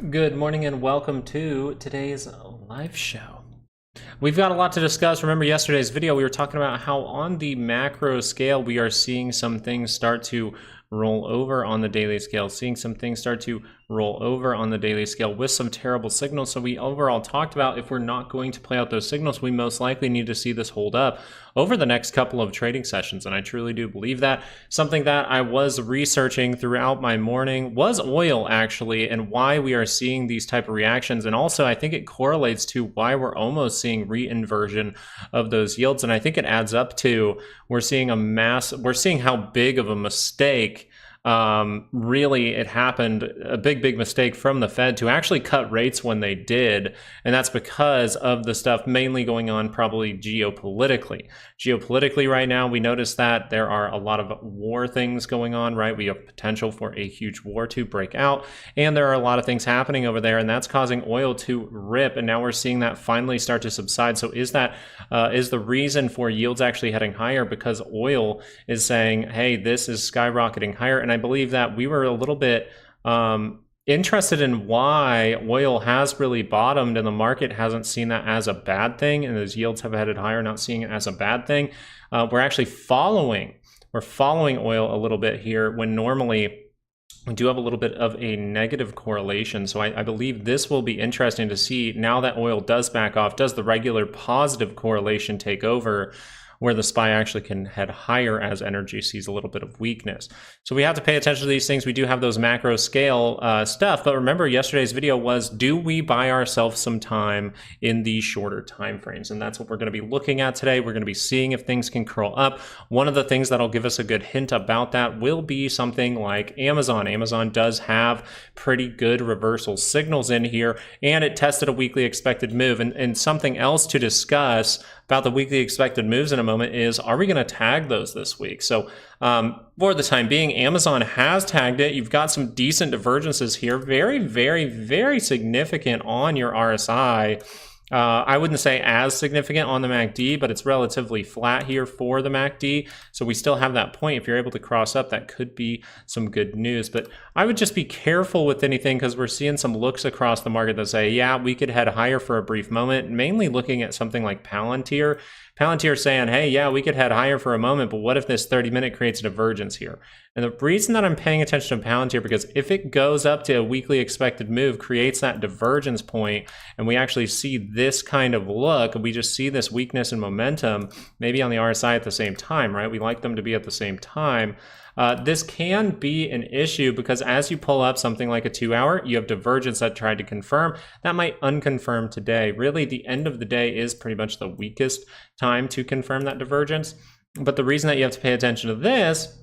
Good morning and welcome to today's live show. We've got a lot to discuss. Remember yesterday's video, we were talking about how on the macro scale, we are seeing some things start to roll over on the daily scale, seeing some things start to roll over on the daily scale with some terrible signals. So we overall talked about if we're not going to play out those signals, we most likely need to see this hold up over the next couple of trading sessions. And I truly do believe that. Something that I was researching throughout my morning was oil, actually, and why we are seeing these type of reactions. And also, I think it correlates to why we're almost seeing reinversion of those yields. And I think it adds up to we're seeing how big of a mistake really it happened, a big mistake from the Fed to actually cut rates when they did. And that's because of the stuff mainly going on probably geopolitically. Geopolitically right now, we notice that there are a lot of war things going on, right? We have potential for a huge war to break out. And there are a lot of things happening over there, and that's causing oil to rip. And now we're seeing that finally start to subside. So is the reason for yields actually heading higher because oil is saying, hey, this is skyrocketing higher? And I believe that we were a little bit interested in why oil has really bottomed and the market hasn't seen that as a bad thing, and those yields have headed higher, not seeing it as a bad thing. We're actually following oil a little bit here when normally we do have a little bit of a negative correlation. So I believe this will be interesting to see now that oil does back off. Does the regular positive correlation take over, where the SPY actually can head higher as energy sees a little bit of weakness? So we have to pay attention to these things. We do have those macro scale stuff, but remember yesterday's video was, do we buy ourselves some time in these shorter time frames? And that's what we're going to be looking at today. We're going to be seeing if things can curl up. One of the things that'll give us a good hint about that will be something like Amazon. Amazon does have pretty good reversal signals in here, and it tested a weekly expected move. And something else to discuss about the weekly expected moves in a moment is, are we going to tag those this week? So for the time being, Amazon has tagged it. You've got some decent divergences here, very significant on your RSI. I wouldn't say as significant on the MACD, but it's relatively flat here for the MACD. So we still have that point. If you're able to cross up, that could be some good news. But I would just be careful with anything, because we're seeing some looks across the market that say, yeah, we could head higher for a brief moment, mainly looking at something like Palantir. Palantir saying, hey, yeah, we could head higher for a moment, but what if this 30-minute creates a divergence here? And the reason that I'm paying attention to Palantir, because if it goes up to a weekly expected move, creates that divergence point, and we actually see this kind of look, we just see this weakness and momentum, maybe on the RSI at the same time, right? We like them to be at the same time. This can be an issue, because as you pull up something like a 2-hour, you have divergence that tried to confirm. That might unconfirm today. Really, the end of the day is pretty much the weakest time to confirm that divergence. But the reason that you have to pay attention to this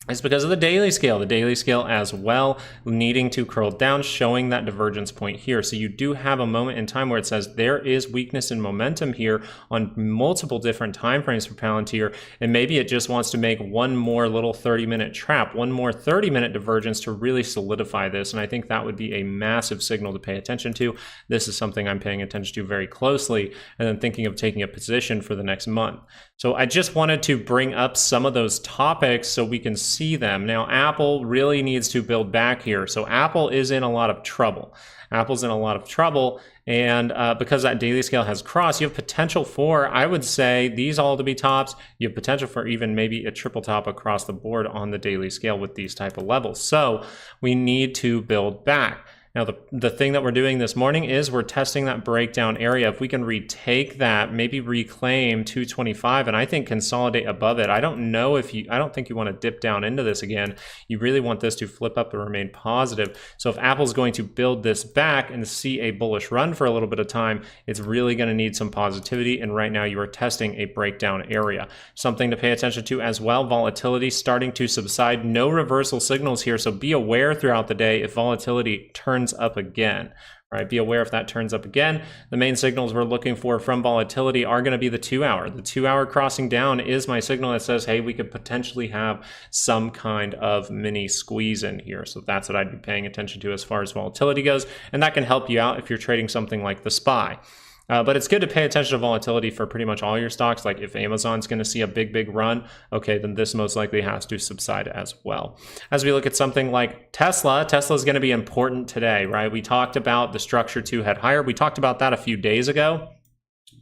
is because of the daily scale as well, needing to curl down, showing that divergence point here. So you do have a moment in time where it says there is weakness in momentum here on multiple different time frames for Palantir, and maybe it just wants to make one more little 30-minute trap, one more 30-minute divergence to really solidify this. And I think that would be a massive signal to pay attention to. This is something I'm paying attention to very closely, and then thinking of taking a position for the next month. So I just wanted to bring up some of those topics so we can see them. Now, Apple really needs to build back here. So Apple is in a lot of trouble. Apple's in a lot of trouble, and because that daily scale has crossed, you have potential for, I would say, these all to be tops. You have potential for even maybe a triple top across the board on the daily scale with these type of levels. So we need to build back. Now, the thing that we're doing this morning is we're testing that breakdown area. If we can retake that, maybe reclaim 225, and I think consolidate above it. I don't think you want to dip down into this again. You really want this to flip up and remain positive. So if Apple's going to build this back and see a bullish run for a little bit of time, it's really going to need some positivity. And right now you are testing a breakdown area. Something to pay attention to as well, volatility starting to subside. No reversal signals here, so be aware throughout the day if volatility turns up again. Right, be aware if that turns up again. The main signals we're looking for from volatility are going to be the 2-hour. The 2-hour crossing down is my signal that says, hey, we could potentially have some kind of mini squeeze in here. So that's what I'd be paying attention to as far as volatility goes. And that can help you out if you're trading something like the SPY. But it's good to pay attention to volatility for pretty much all your stocks. Like if Amazon's going to see a big run, okay, then this most likely has to subside as well. As we look at something like Tesla is going to be important today, right? We talked about the structure to head higher. We talked about that a few days ago.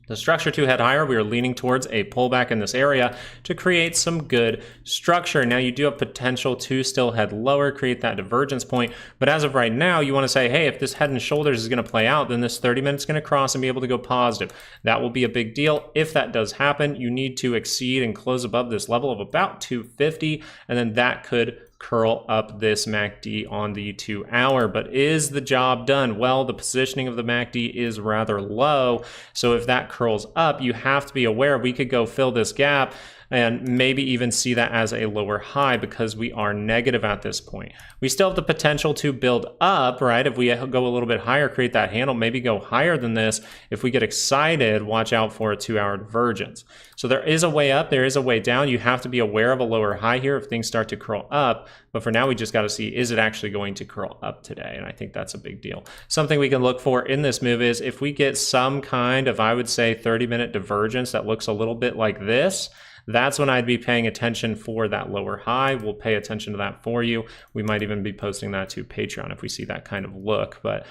The structure to head higher, we are leaning towards a pullback in this area to create some good structure. Now you do have potential to still head lower, create that divergence point. But as of right now, you want to say, hey, if this head and shoulders is going to play out, then this 30 minutes is going to cross and be able to go positive. That will be a big deal. If that does happen, you need to exceed and close above this level of about 250, and then that could curl up this MACD on the 2 hour. But is the job done? Well, the positioning of the MACD is rather low. So if that curls up, you have to be aware we could go fill this gap and maybe even see that as a lower high because we are negative at this point. We still have the potential to build up, right? If we go a little bit higher, create that handle, maybe go higher than this. If we get excited, watch out for a 2 hour divergence. So there is a way up, there is a way down. You have to be aware of a lower high here if things start to curl up. But for now, we just got to see, is it actually going to curl up today? And I think that's a big deal. Something we can look for in this move is if we get some kind of, I would say, 30-minute divergence that looks a little bit like this, that's when I'd be paying attention for that lower high. We'll pay attention to that for you. We might even be posting that to Patreon if we see that kind of look. But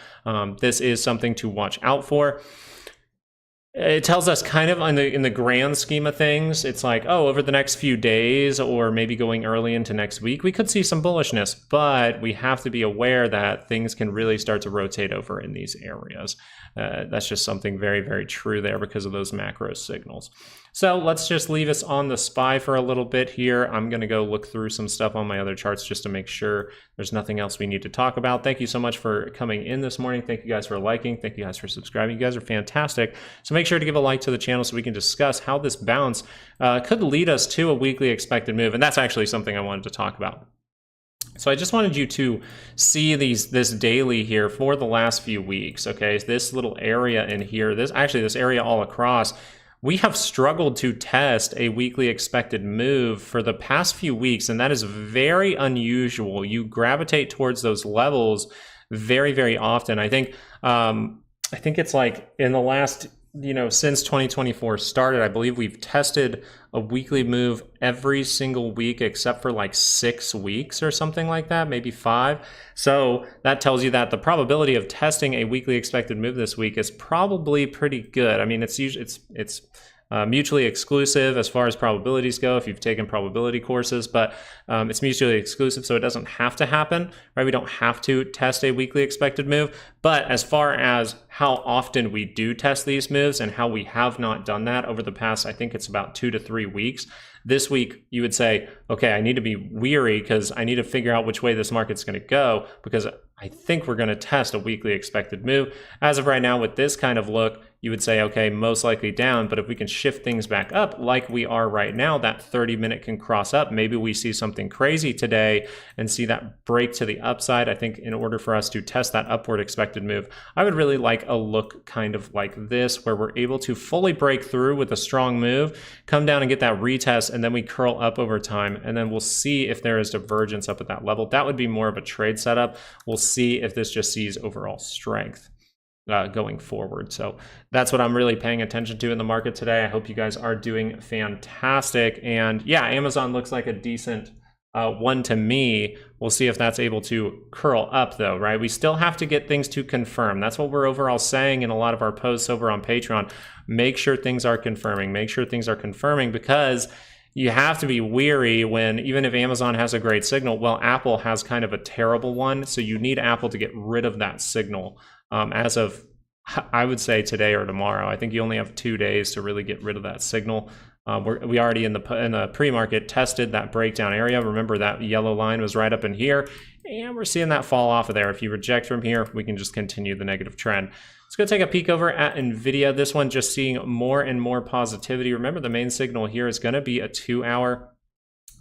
this is something to watch out for. It tells us kind of in the grand scheme of things, it's like, oh, over the next few days or maybe going early into next week, we could see some bullishness, but we have to be aware that things can really start to rotate over in these areas. That's just something very true there because of those macro signals. So let's just leave us on the SPY for a little bit here. I'm going to go look through some stuff on my other charts just to make sure there's nothing else we need to talk about. Thank you so much for coming in this morning. Thank you guys for liking. Thank you guys for subscribing. You guys are fantastic. So make sure to give a like to the channel so we can discuss how this bounce could lead us to a weekly expected move. And that's actually something I wanted to talk about. So I just wanted you to see this daily here for the last few weeks, okay? This little area in here, this area all across, we have struggled to test a weekly expected move for the past few weeks, and that is very unusual. You gravitate towards those levels very often. I think it's like in the last, since 2024 started, I believe we've tested a weekly move every single week except for like 6 weeks or something like that, maybe 5. So that tells you that the probability of testing a weekly expected move this week is probably pretty good. I mean, it's usually it's mutually exclusive as far as probabilities go if you've taken probability courses, but it's mutually exclusive, so it doesn't have to happen, right? We don't have to test a weekly expected move. But as far as how often we do test these moves and how we have not done that over the past, I think it's about 2 to 3 weeks. This week, you would say, okay, I need to be weary because I need to figure out which way this market's going to go because I think we're going to test a weekly expected move. As of right now, with this kind of look, you would say, okay, most likely down, but if we can shift things back up like we are right now, that 30-minute can cross up. Maybe we see something crazy today and see that break to the upside. I think in order for us to test that upward expected move, I would really like a look kind of like this, where we're able to fully break through with a strong move, come down and get that retest, and then we curl up over time, and then we'll see if there is divergence up at that level. That would be more of a trade setup. We'll see if this just sees overall strength going forward. So that's what I'm really paying attention to in the market today. I hope you guys are doing fantastic. And yeah, Amazon looks like a decent one to me. We'll see if that's able to curl up though, right? We still have to get things to confirm. That's what we're overall saying in a lot of our posts over on Patreon. Make sure things are confirming. Make sure things are confirming, because you have to be weary when, even if Amazon has a great signal, well, Apple has kind of a terrible one. So you need Apple to get rid of that signal as of, I would say, today or tomorrow. I think you only have 2 days to really get rid of that signal. We already in the pre-market tested that breakdown area. Remember, that yellow line was right up in here, and we're seeing that fall off of there. If you reject from here, we can just continue the negative trend. Let's go take a peek over at NVIDIA. This one just seeing more and more positivity. Remember, the main signal here is going to be a 2 hour.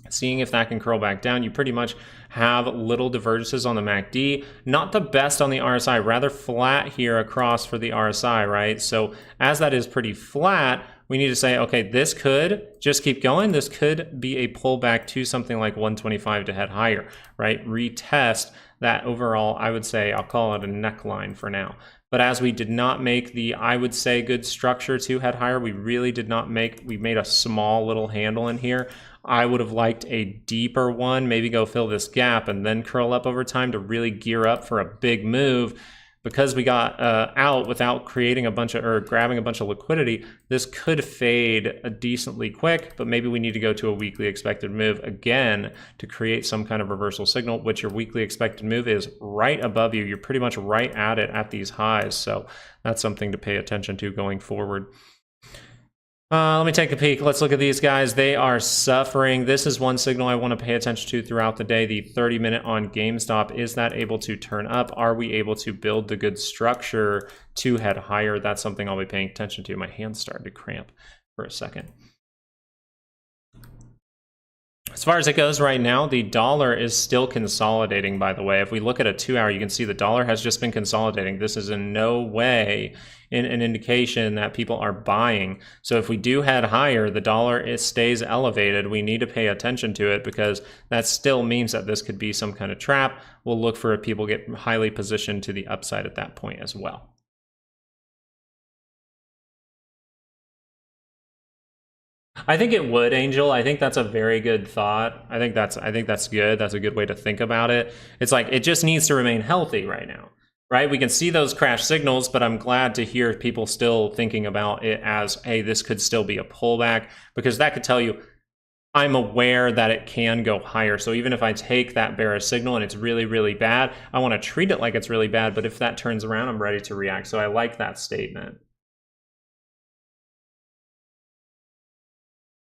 Seeing if that can curl back down. You pretty much have little divergences on the MACD. Not the best on the RSI, rather flat here across for the RSI, right? So as that is pretty flat, we need to say, okay, this could just keep going. This could be a pullback to something like 125 to head higher, right? Retest that overall, I would say, I'll call it a neckline for now. But as we did not make the, I would say, good structure to head higher, we really did not make, we made a small little handle in here. I would have liked a deeper one, maybe go fill this gap and then curl up over time to really gear up for a big move. Because we got out without creating a bunch of, or grabbing a bunch of liquidity, this could fade decently quick, but maybe we need to go to a weekly expected move again to create some kind of reversal signal, which your weekly expected move is right above you. You're pretty much right at it at these highs. So that's something to pay attention to going forward. Let me take a peek. Let's look at these guys. They are suffering. This is one signal I want to pay attention to throughout the day. The 30-minute on GameStop. Is that able to turn up? Are we able to build the good structure to head higher? That's something I'll be paying attention to. My hands started to cramp for a second. As far as it goes right now, the dollar is still consolidating, by the way. If we look at a 2-hour, you can see the dollar has just been consolidating. This is in no way an indication that people are buying. So if we do head higher, the dollar stays elevated. We need to pay attention to it because that still means that this could be some kind of trap. We'll look for if people get highly positioned to the upside at that point as well. I think it would, Angel. I think that's a very good thought. I think that's good. That's a good way to think about it. It's like it just needs to remain healthy right now, right? We can see those crash signals, but I'm glad to hear people still thinking about it as, hey, this could still be a pullback, because that could tell you I'm aware that it can go higher. So even if I take that bearish signal and it's really, really bad, I want to treat it like it's really bad. But if that turns around, I'm ready to react. So I like that statement.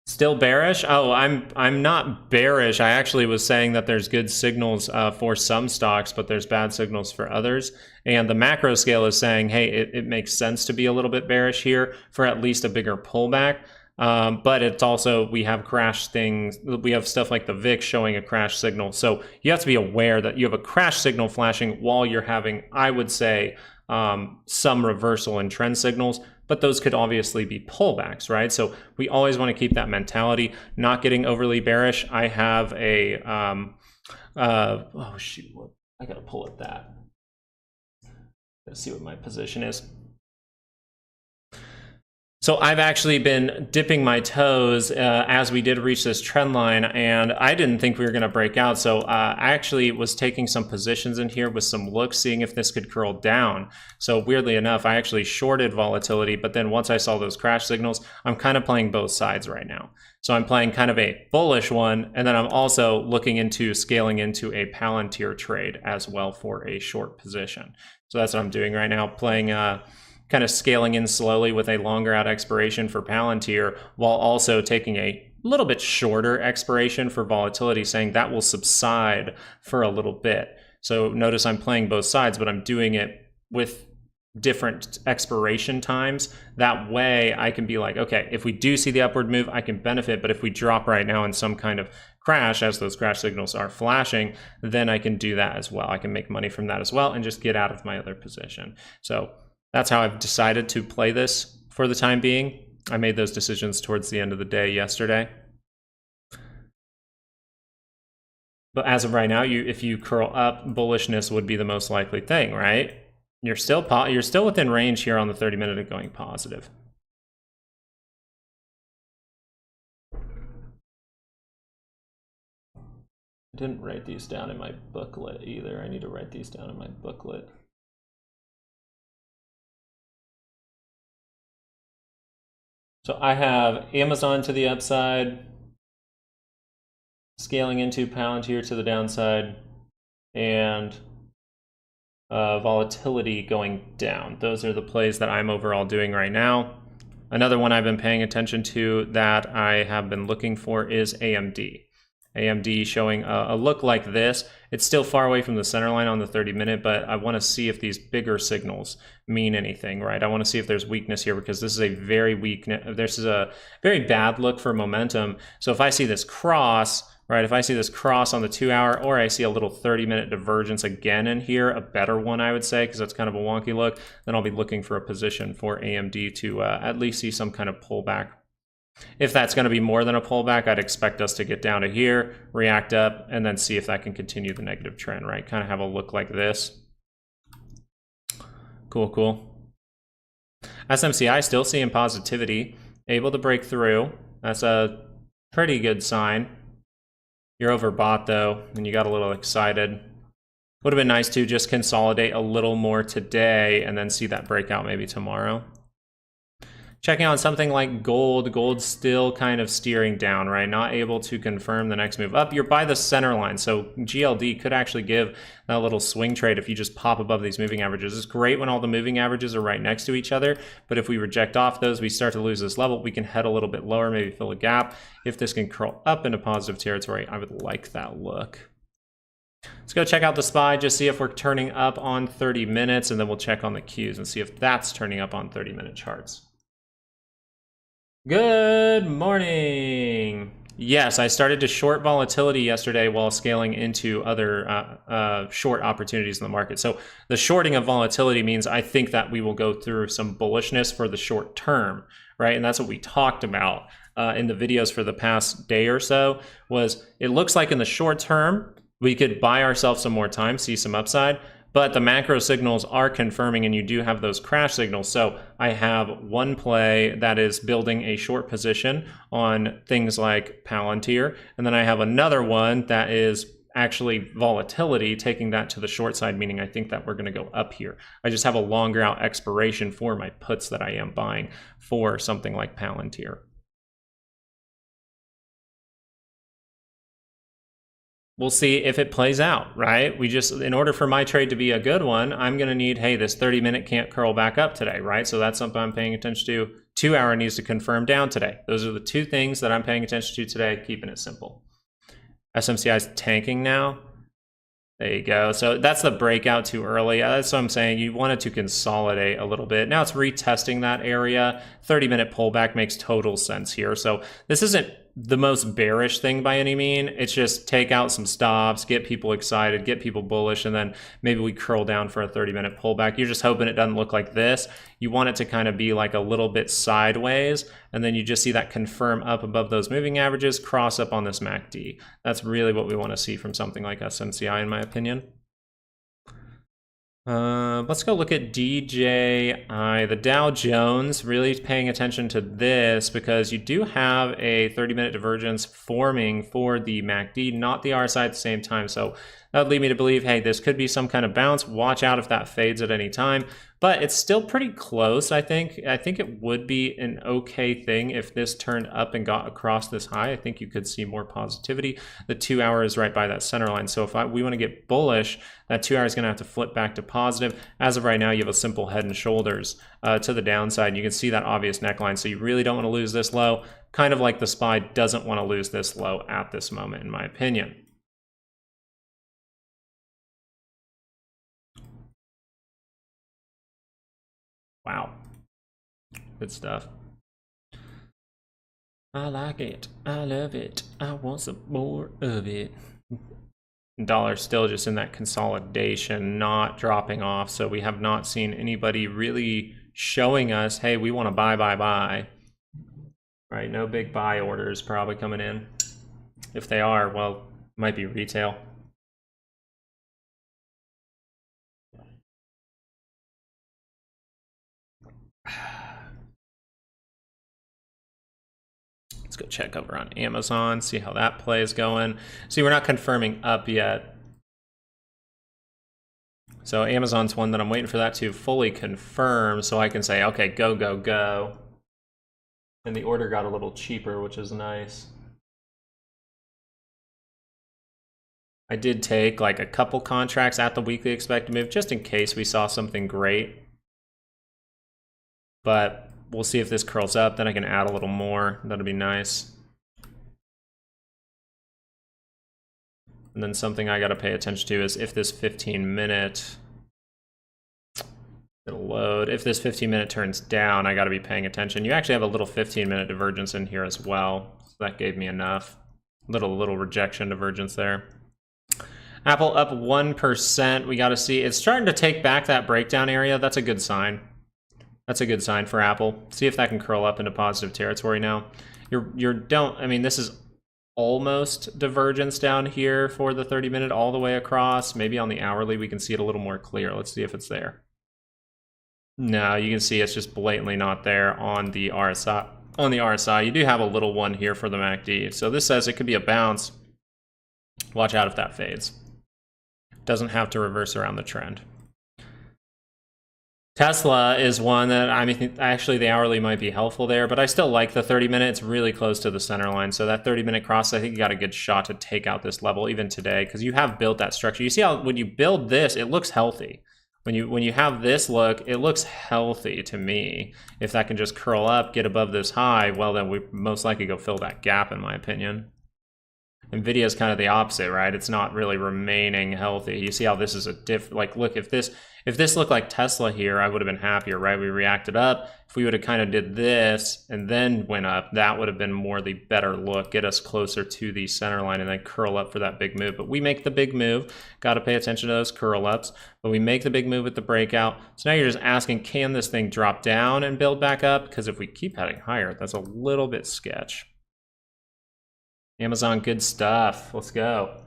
Still bearish? Oh, I'm not bearish. I actually was saying that there's good signals for some stocks, but there's bad signals for others. And the macro scale is saying, hey, it makes sense to be a little bit bearish here for at least a bigger pullback. But it's also, we have crash things. We have stuff like the VIX showing a crash signal. So you have to be aware that you have a crash signal flashing while you're having, I would say, some reversal in trend signals. But those could obviously be pullbacks, right? So we always want to keep that mentality, not getting overly bearish. I have a, oh shoot, I gotta pull at that. Let's see what my position is. So I've actually been dipping my toes as we did reach this trend line, and I didn't think we were going to break out. So I actually was taking some positions in here with some looks, seeing if this could curl down. So weirdly enough, I actually shorted volatility, but then once I saw those crash signals, I'm kind of playing both sides right now. So I'm playing kind of a bullish one, and then I'm also looking into scaling into a Palantir trade as well for a short position. So that's what I'm doing right now, playing kind of scaling in slowly with a longer out expiration for Palantir, while also taking a little bit shorter expiration for volatility, saying that will subside for a little bit. So notice I'm playing both sides, but I'm doing it with different expiration times. That way I can be like, okay, if we do see the upward move, I can benefit, but if we drop right now in some kind of crash, as those crash signals are flashing, then I can do that as well. I can make money from that as well and just get out of my other position. So that's how I've decided to play this for the time being. I made those decisions towards the end of the day yesterday. But as of right now, if you curl up, bullishness would be the most likely thing, right? You're still within range here on the 30-minute of going positive. I didn't write these down in my booklet either. I need to write these down in my booklet. So I have Amazon to the upside, scaling into Palantir to the downside, and volatility going down. Those are the plays that I'm overall doing right now. Another one I've been paying attention to that I have been looking for is AMD. AMD showing a look like this. It's still far away from the center line on the 30-minute, but I want to see if these bigger signals mean anything, right? I want to see if there's weakness here, because this is a very weak, this is a very bad look for momentum. So if I see this cross, right? If I see this cross on the 2 hour, or I see a little 30-minute divergence again in here, a better one I would say, because that's kind of a wonky look, then I'll be looking for a position for AMD to at least see some kind of pullback. If that's going to be more than a pullback, I'd expect us to get down to here, react up, and then see if that can continue the negative trend, right? Kind of have a look like this. Cool, cool. SMCI still seeing positivity, able to break through. That's a pretty good sign. You're overbought though, and you got a little excited. Would have been nice to just consolidate a little more today and then see that breakout maybe tomorrow. Checking on something like gold. Gold's still kind of steering down, right? Not able to confirm the next move up. You're by the center line, so GLD could actually give that little swing trade if you just pop above these moving averages. It's great when all the moving averages are right next to each other, but if we reject off those, we start to lose this level. We can head a little bit lower, maybe fill a gap. If this can curl up into positive territory, I would like that look. Let's go check out the SPY, just see if we're turning up on 30 minutes, and then we'll check on the Qs and see if that's turning up on 30-minute charts. Good morning. Yes, I started to short volatility yesterday while scaling into other short opportunities in the market. So the shorting of volatility means I think that we will go through some bullishness for the short term, right? And that's what we talked about in the videos for the past day or so, was it looks like in the short term, we could buy ourselves some more time, see some upside, but the macro signals are confirming, and you do have those crash signals. So I have one play that is building a short position on things like Palantir, and then I have another one that is actually volatility, taking that to the short side, meaning I think that we're going to go up here. I just have a longer out expiration for my puts that I am buying for something like Palantir. We'll see if it plays out, right? In order for my trade to be a good one, I'm going to need, hey, this 30-minute can't curl back up today, right? So that's something I'm paying attention to. 2 hour needs to confirm down today. Those are the two things that I'm paying attention to today, keeping it simple. SMCI is tanking now. There you go. So that's the breakout too early. That's what I'm saying. You wanted to consolidate a little bit. Now it's retesting that area. 30-minute pullback makes total sense here. So this isn't the most bearish thing by any mean. It's just take out some stops, get people excited, get people bullish, and then maybe we curl down for a 30-minute pullback. You're just hoping it doesn't look like this. You want it to kind of be like a little bit sideways, and then you just see that confirm up above those moving averages, cross up on this MACD. That's really what we want to see from something like SMCI, in my opinion. Let's go look at DJI, the Dow Jones, really paying attention to this because you do have a 30-minute divergence forming for the MACD, not the RSI at the same time. So that would lead me to believe, hey, this could be some kind of bounce. Watch out if that fades at any time. But it's still pretty close, I think. I think it would be an okay thing if this turned up and got across this high. I think you could see more positivity. The 2 hour is right by that center line. So if we want to get bullish, that 2 hour is going to have to flip back to positive. As of right now, you have a simple head and shoulders to the downside. You can see that obvious neckline. So you really don't want to lose this low. Kind of like the SPY doesn't want to lose this low at this moment, in my opinion. Wow. Good stuff. I like it. I love it. I want some more of it. Dollar's still just in that consolidation, not dropping off. So we have not seen anybody really showing us, hey, we want to buy. Right? No big buy orders probably coming in. If they are, well, might be retail. Let's go check over on Amazon, see how that play is going. See, we're not confirming up yet. So Amazon's one that I'm waiting for that to fully confirm so I can say, okay, go, go, go. And the order got a little cheaper, which is nice. I did take like a couple contracts at the weekly expected move just in case we saw something great. But we'll see if this curls up, then I can add a little more. That'll be nice. And then something I got to pay attention to is if this 15-minute, it'll load. If this 15-minute turns down, I got to be paying attention. You actually have a little 15-minute divergence in here as well. So that gave me enough. Little rejection divergence there. Apple up 1%. We got to see. It's starting to take back that breakdown area. That's a good sign. That's a good sign for Apple. See if that can curl up into positive territory now. This is almost divergence down here for the 30-minute all the way across. Maybe on the hourly we can see it a little more clear. Let's see if it's there. No, you can see it's just blatantly not there on the RSI. On the RSI, you do have a little one here for the MACD. So this says it could be a bounce. Watch out if that fades. Doesn't have to reverse around the trend. Tesla is one that, actually the hourly might be helpful there, but I still like the 30-minute. It's really close to the center line. So that 30-minute cross, I think you got a good shot to take out this level even today, because you have built that structure. You see how when you build this, it looks healthy. When you have this look, it looks healthy to me. If that can just curl up, get above this high, well, then we most likely go fill that gap, in my opinion. NVIDIA is kind of the opposite, right? It's not really remaining healthy. You see how this is a look, if this looked like Tesla here, I would have been happier, right? We reacted up. If we would have kind of did this and then went up, that would have been more the better look, get us closer to the center line and then curl up for that big move. But we make the big move. Got to pay attention to those curl ups. But we make the big move with the breakout. So now you're just asking, can this thing drop down and build back up? Because if we keep heading higher, that's a little bit sketch. Amazon, good stuff. Let's go.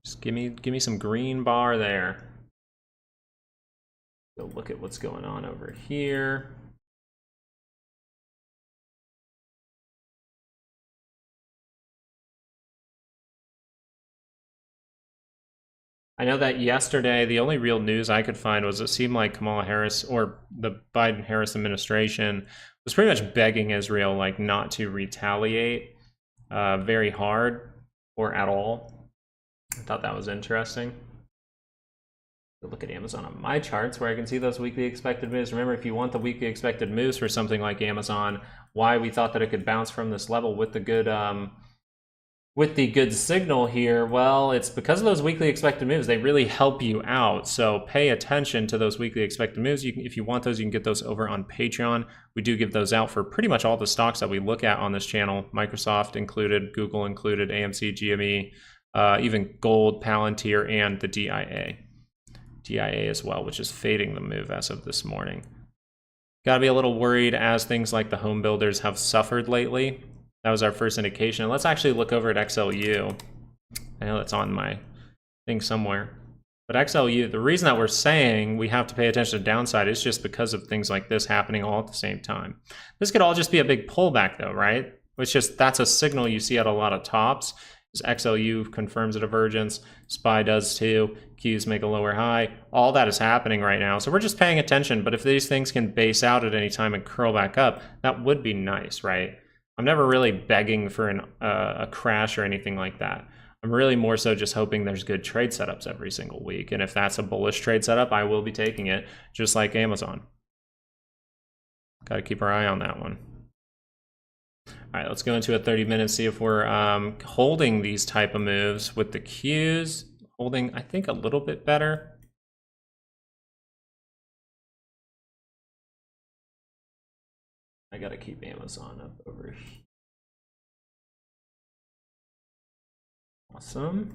Just give me some green bar there. Go look at what's going on over here. I know that yesterday, the only real news I could find was it seemed like Kamala Harris or the Biden-Harris administration was pretty much begging Israel like not to retaliate very hard or at all. I thought that was interesting. Look at Amazon on my charts where I can see those weekly expected moves. Remember, if you want the weekly expected moves for something like Amazon, why we thought that it could bounce from this level with the good signal here, well, it's because of those weekly expected moves. They really help you out. So pay attention to those weekly expected moves. If you want those, you can get those over on Patreon. We do give those out for pretty much all the stocks that we look at on this channel. Microsoft included, Google included, AMC, GME, even gold, Palantir, and the DIA. DIA as well, which is fading the move as of this morning. Got to be a little worried as things like the home builders have suffered lately. That was our first indication. Let's actually look over at XLU. I know that's on my thing somewhere. But XLU, the reason that we're saying we have to pay attention to downside is just because of things like this happening all at the same time. This could all just be a big pullback though, right? It's just, that's a signal you see at a lot of tops. XLU confirms a divergence, SPY does too, Qs make a lower high. All that is happening right now. So we're just paying attention, but if these things can base out at any time and curl back up, that would be nice, right? I'm never really begging for a crash or anything like that. I'm really more so just hoping there's good trade setups every single week. And if that's a bullish trade setup, I will be taking it, just like Amazon. Got to keep our eye on that one. All right, let's go into a 30-minute, see if we're holding these type of moves with the Qs. Holding, I think, a little bit better. I got to keep Amazon up over here. Awesome.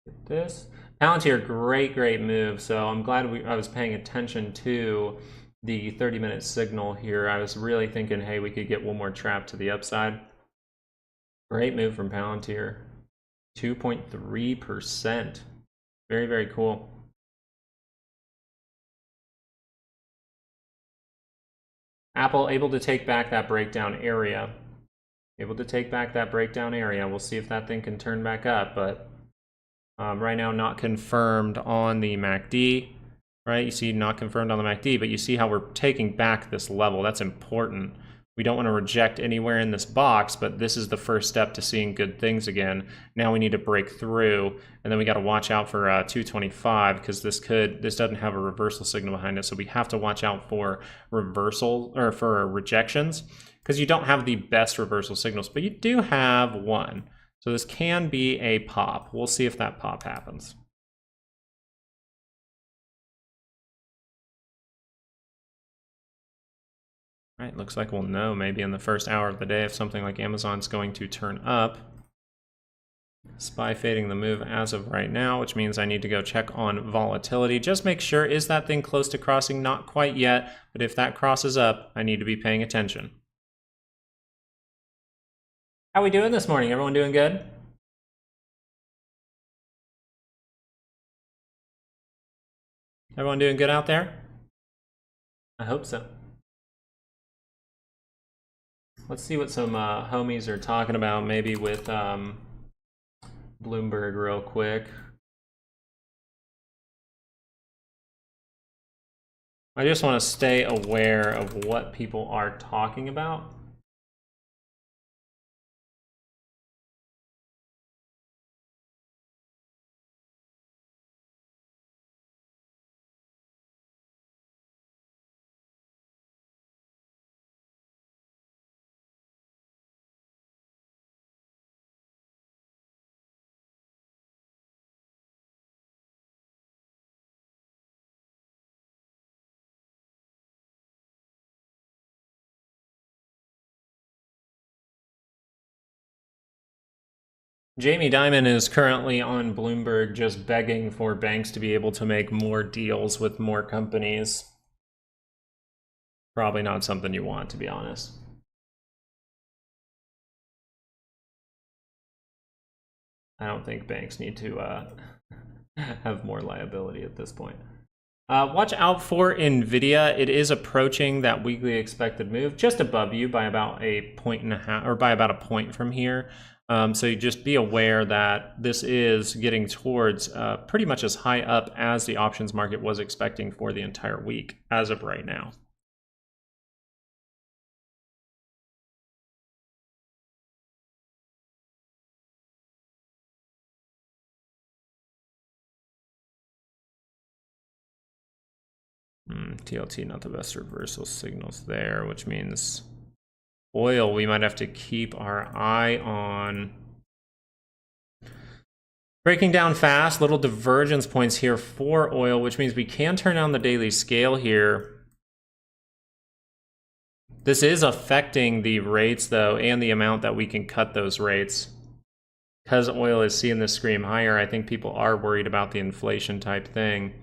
Get this. Palantir, great move. So I'm glad I was paying attention to the 30-minute signal here. I was really thinking, hey, we could get one more trap to the upside. Great move from Palantir. 2.3%. Very cool. Apple able to take back that breakdown area. Able to take back that breakdown area. We'll see if that thing can turn back up, but right now not confirmed on the MACD. Right, you see not confirmed on the MACD, but you see how we're taking back this level. That's important. We don't want to reject anywhere in this box, but this is the first step to seeing good things again. Now we need to break through, and then we got to watch out for 225 because this doesn't have a reversal signal behind it, so we have to watch out for reversal or for rejections because you don't have the best reversal signals, but you do have one. So this can be a pop. We'll see if that pop happens. Right, looks like we'll know maybe in the first hour of the day if something like Amazon's going to turn up. SPY fading the move as of right now, which means I need to go check on volatility. Just make sure, is that thing close to crossing? Not quite yet, but if that crosses up, I need to be paying attention. How we doing this morning? Everyone doing good? Everyone doing good out there? I hope so. Let's see what some homies are talking about, maybe with Bloomberg real quick. I just want to stay aware of what people are talking about. Jamie Dimon is currently on Bloomberg just begging for banks to be able to make more deals with more companies. Probably not something you want, to be honest. I don't think banks need to have more liability at this point. Watch out for NVIDIA. It is approaching that weekly expected move just above you by about 1.5 or by about a point from here. So you just be aware that this is getting towards pretty much as high up as the options market was expecting for the entire week as of right now. TLT, not the best reversal signals there, which means oil we might have to keep our eye on. Breaking down fast, little divergence points here for oil, which means we can turn on the daily scale here. This is affecting the rates though, and the amount that we can cut those rates. Because oil is seeing this scream higher, I think people are worried about the inflation type thing.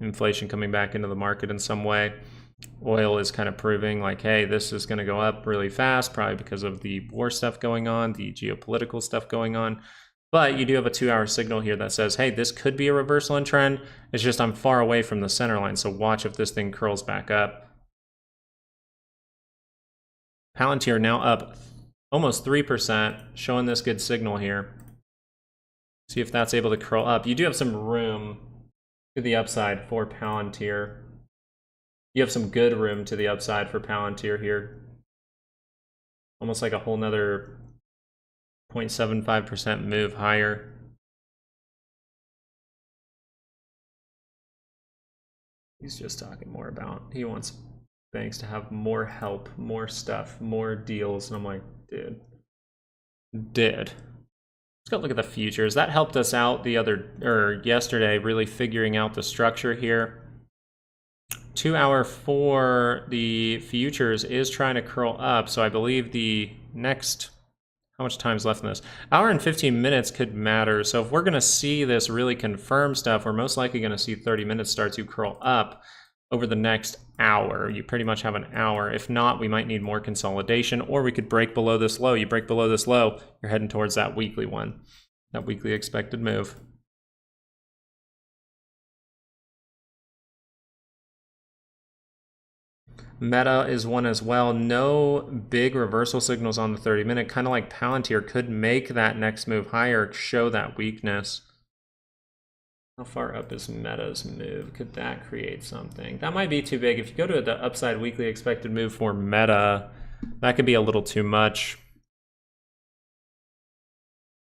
Inflation coming back into the market in some way. Oil is kind of proving like, hey, this is going to go up really fast, probably because of the war stuff going on, the geopolitical stuff going on. But you do have a 2-hour signal here that says, hey, this could be a reversal in trend. It's just I'm far away from the center line, so watch if this thing curls back up. Palantir now up almost 3%, showing this good signal here. See if that's able to curl up. You do have some room to the upside for Palantir. You have some good room to the upside for Palantir here. Almost like a whole nother 0.75% move higher. He's just talking more about, he wants banks to have more help, more stuff, more deals. And I'm like, dude. Let's go look at the futures. That helped us out yesterday, really figuring out the structure here. 2-hour for the futures is trying to curl up, so I believe the next, how much time's left in this? Hour and 15 minutes could matter. So if we're going to see this really confirm stuff, we're most likely going to see 30 minutes start to curl up over the next hour. You pretty much have an hour. If not, we might need more consolidation, or we could break below this low. You break below this low, you're heading towards that weekly one, that weekly expected move. Meta is one as well. No big reversal signals on the 30-minute, kind of like Palantir could make that next move higher, show that weakness. How far up is Meta's move? Could that create something? That might be too big. If you go to the upside weekly expected move for Meta, that could be a little too much.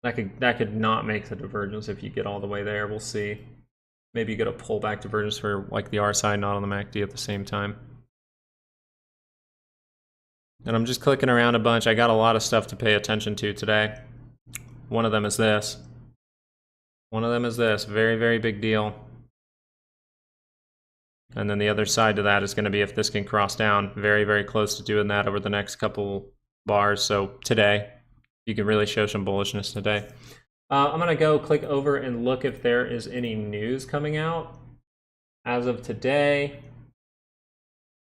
That could not make the divergence if you get all the way there. We'll see. Maybe you get a pullback divergence for like the RSI, not on the MACD at the same time. And I'm just clicking around a bunch. I got a lot of stuff to pay attention to today. One of them is this. One of them is this. Very, very big deal. And then the other side to that is going to be if this can cross down, very, very close to doing that over the next couple bars. So today, you can really show some bullishness today. I'm going to go click over and look if there is any news coming out. As of today,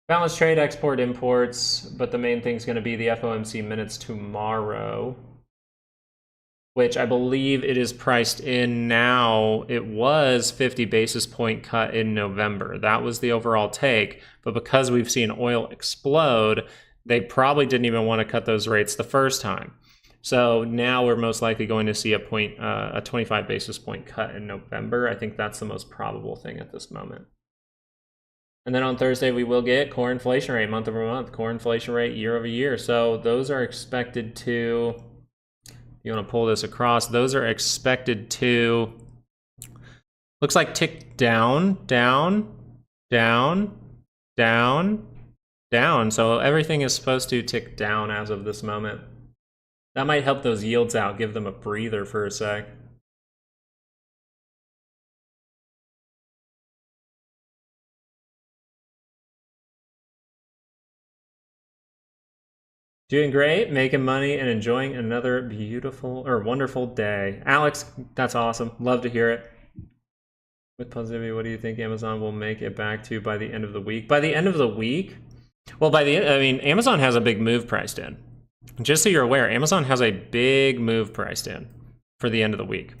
balance trade, export, imports, but the main thing is going to be the FOMC minutes tomorrow, which I believe it is priced in now. It was 50 basis point cut in November. That was the overall take, but because we've seen oil explode, they probably didn't even want to cut those rates the first time. So now we're most likely going to see a 25 basis point cut in November. I think that's the most probable thing at this moment. And then on Thursday, we will get core inflation rate month over month, core inflation rate year over year. So those are expected to, you want to pull this across, those are expected to, looks like tick down, down, down, down, down. So everything is supposed to tick down as of this moment. That might help those yields out, give them a breather for a sec. Doing great, making money, and enjoying another beautiful or wonderful day. Alex, that's awesome. Love to hear it. With positivity, what do you think Amazon will make it back to by the end of the week? By the end of the week? Well, I mean, Amazon has a big move priced in. Just so you're aware, Amazon has a big move priced in for the end of the week,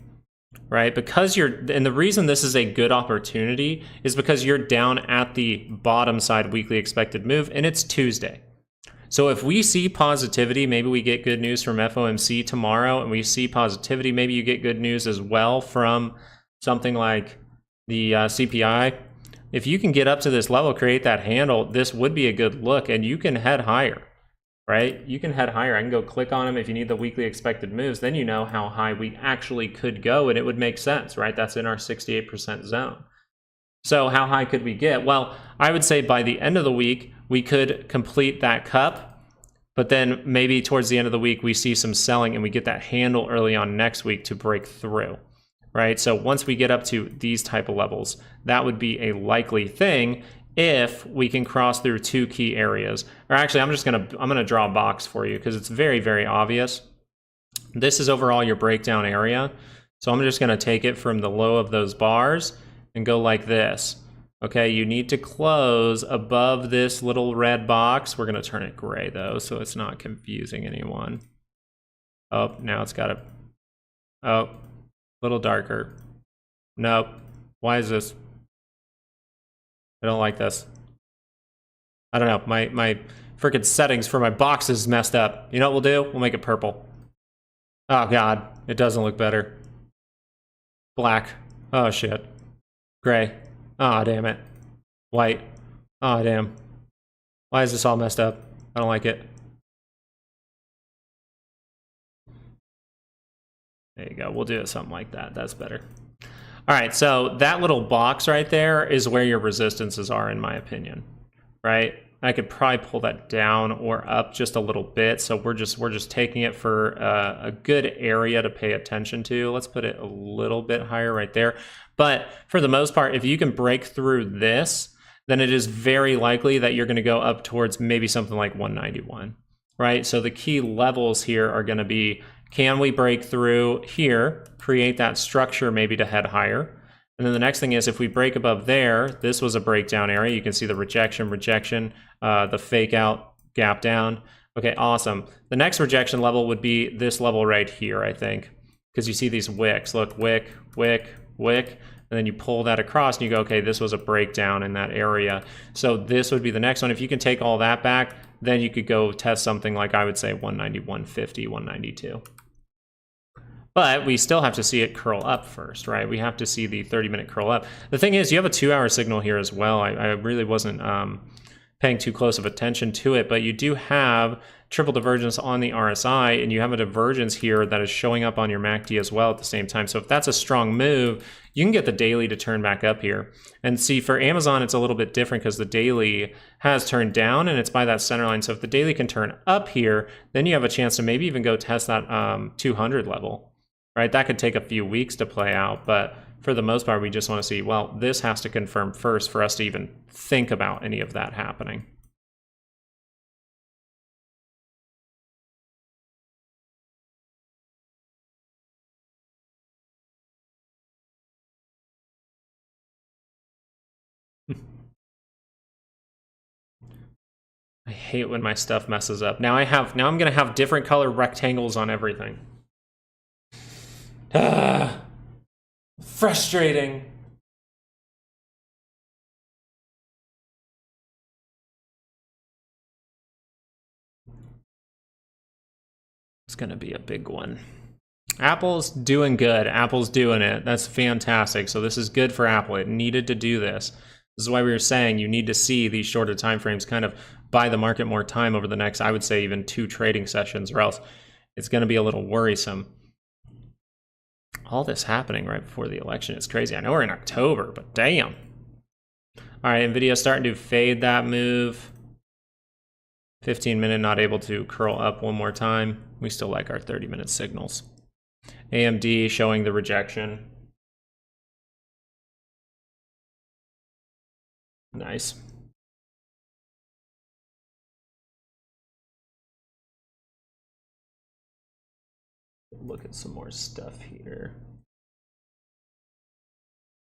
right? Because and the reason this is a good opportunity is because you're down at the bottom side weekly expected move, and it's Tuesday. So if we see positivity, maybe we get good news from FOMC tomorrow, and we see positivity, maybe you get good news as well from something like the CPI. If you can get up to this level, create that handle, this would be a good look, and you can head higher, right? You can head higher. I can go click on them if you need the weekly expected moves. Then you know how high we actually could go, and it would make sense, right? That's in our 68% zone. So how high could we get? Well, I would say by the end of the week, we could complete that cup, but then maybe towards the end of the week, we see some selling and we get that handle early on next week to break through, right? So once we get up to these type of levels, that would be a likely thing if we can cross through two key areas. Or actually, I'm gonna draw a box for you because it's very, very obvious. This is overall your breakdown area. So I'm just gonna take it from the low of those bars and go like this. Okay, you need to close above this little red box. We're gonna turn it gray though, so it's not confusing anyone. Oh, now it's got a, oh, a little darker. Nope, why is this? I don't like this. I don't know, my freaking settings for my box is messed up. You know what we'll do? We'll make it purple. Oh God, it doesn't look better. Black, oh shit. Gray. Ah, oh, damn it. White. Ah, oh, damn. Why is this all messed up? I don't like it. There you go. We'll do it something like that. That's better. All right, so that little box right there is where your resistances are, in my opinion, right? I could probably pull that down or up just a little bit. So we're just taking it for a good area to pay attention to. Let's put it a little bit higher right there. But for the most part, if you can break through this, then it is very likely that you're going to go up towards maybe something like 191, right? So the key levels here are going to be, can we break through here, create that structure maybe to head higher? And then the next thing is if we break above there, this was a breakdown area. You can see the rejection, the fake out, gap down. Okay, awesome. The next rejection level would be this level right here, I think, because you see these wicks. Look, wick, wick, wick, and then you pull that across and you go, okay, this was a breakdown in that area. So this would be the next one. If you can take all that back, then you could go test something like, I would say 190, 150, 192. But we still have to see it curl up first, right? We have to see the 30-minute curl up. The thing is, you have a 2-hour signal here as well. I really wasn't paying too close of attention to it, but you do have triple divergence on the RSI, and you have a divergence here that is showing up on your MACD as well at the same time. So if that's a strong move, you can get the daily to turn back up here. And see, for Amazon, it's a little bit different because the daily has turned down and it's by that center line. So if the daily can turn up here, then you have a chance to maybe even go test that 200 level, right? That could take a few weeks to play out, but for the most part, we just want to see, well, this has to confirm first for us to even think about any of that happening. I hate when my stuff messes up. Now I'm gonna have different color rectangles on everything. Frustrating. It's gonna be a big one. Apple's doing good. Apple's doing it. That's fantastic. So this is good for Apple. It needed to do this. This is why we were saying you need to see these shorter time frames kind of buy the market more time over the next, I would say, even 2 trading sessions, or else it's going to be a little worrisome. All this happening right before the election is crazy. I know we're in October, but damn. All right, NVIDIA's starting to fade that move. 15-minute not able to curl up one more time. We still like our 30-minute signals. AMD showing the rejection. Nice. Look at some more stuff here.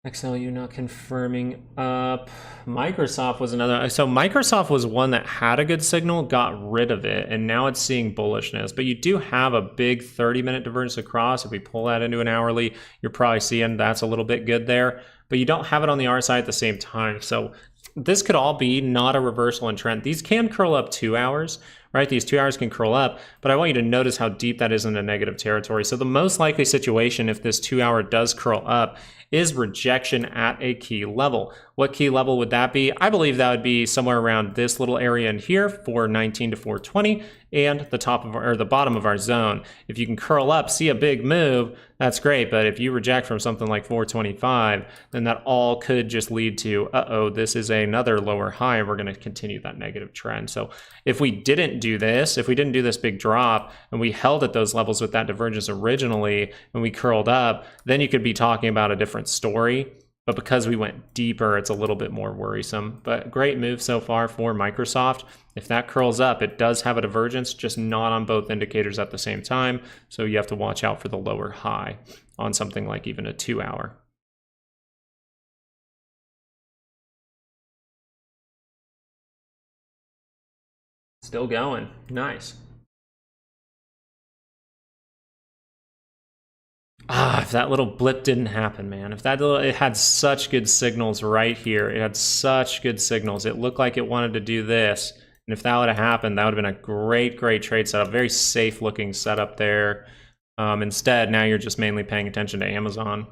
XLU not confirming up. Microsoft was another. So Microsoft was one that had a good signal, got rid of it, and now it's seeing bullishness. But you do have a big 30-minute divergence across. If we pull that into an hourly, you're probably seeing that's a little bit good there. But you don't have it on the RSI at the same time. So this could all be not a reversal in trend. These can curl up 2 hours, right? These 2 hours can curl up, but I want you to notice how deep that is into negative territory. So the most likely situation, if this 2 hour does curl up, is rejection at a key level. What key level would that be? I believe that would be somewhere around this little area in here, 419 to 420, and the top of or the bottom of our zone. If you can curl up, see a big move, that's great. But if you reject from something like 425, then that all could just lead to, uh-oh, this is another lower high, and we're going to continue that negative trend. So if we didn't do this, if we didn't do this big drop, and we held at those levels with that divergence originally, and we curled up, then you could be talking about a different story. But because we went deeper, it's a little bit more worrisome. But great move so far for Microsoft. If that curls up, it does have a divergence, just not on both indicators at the same time. So you have to watch out for the lower high on something like even a 2 hour. Still going. Nice. If that little blip didn't happen, man. If that little, it had such good signals right here. It had such good signals. It looked like it wanted to do this. And if that would have happened, that would have been a great, great trade setup. Very safe looking setup there. Instead, now you're just mainly paying attention to Amazon.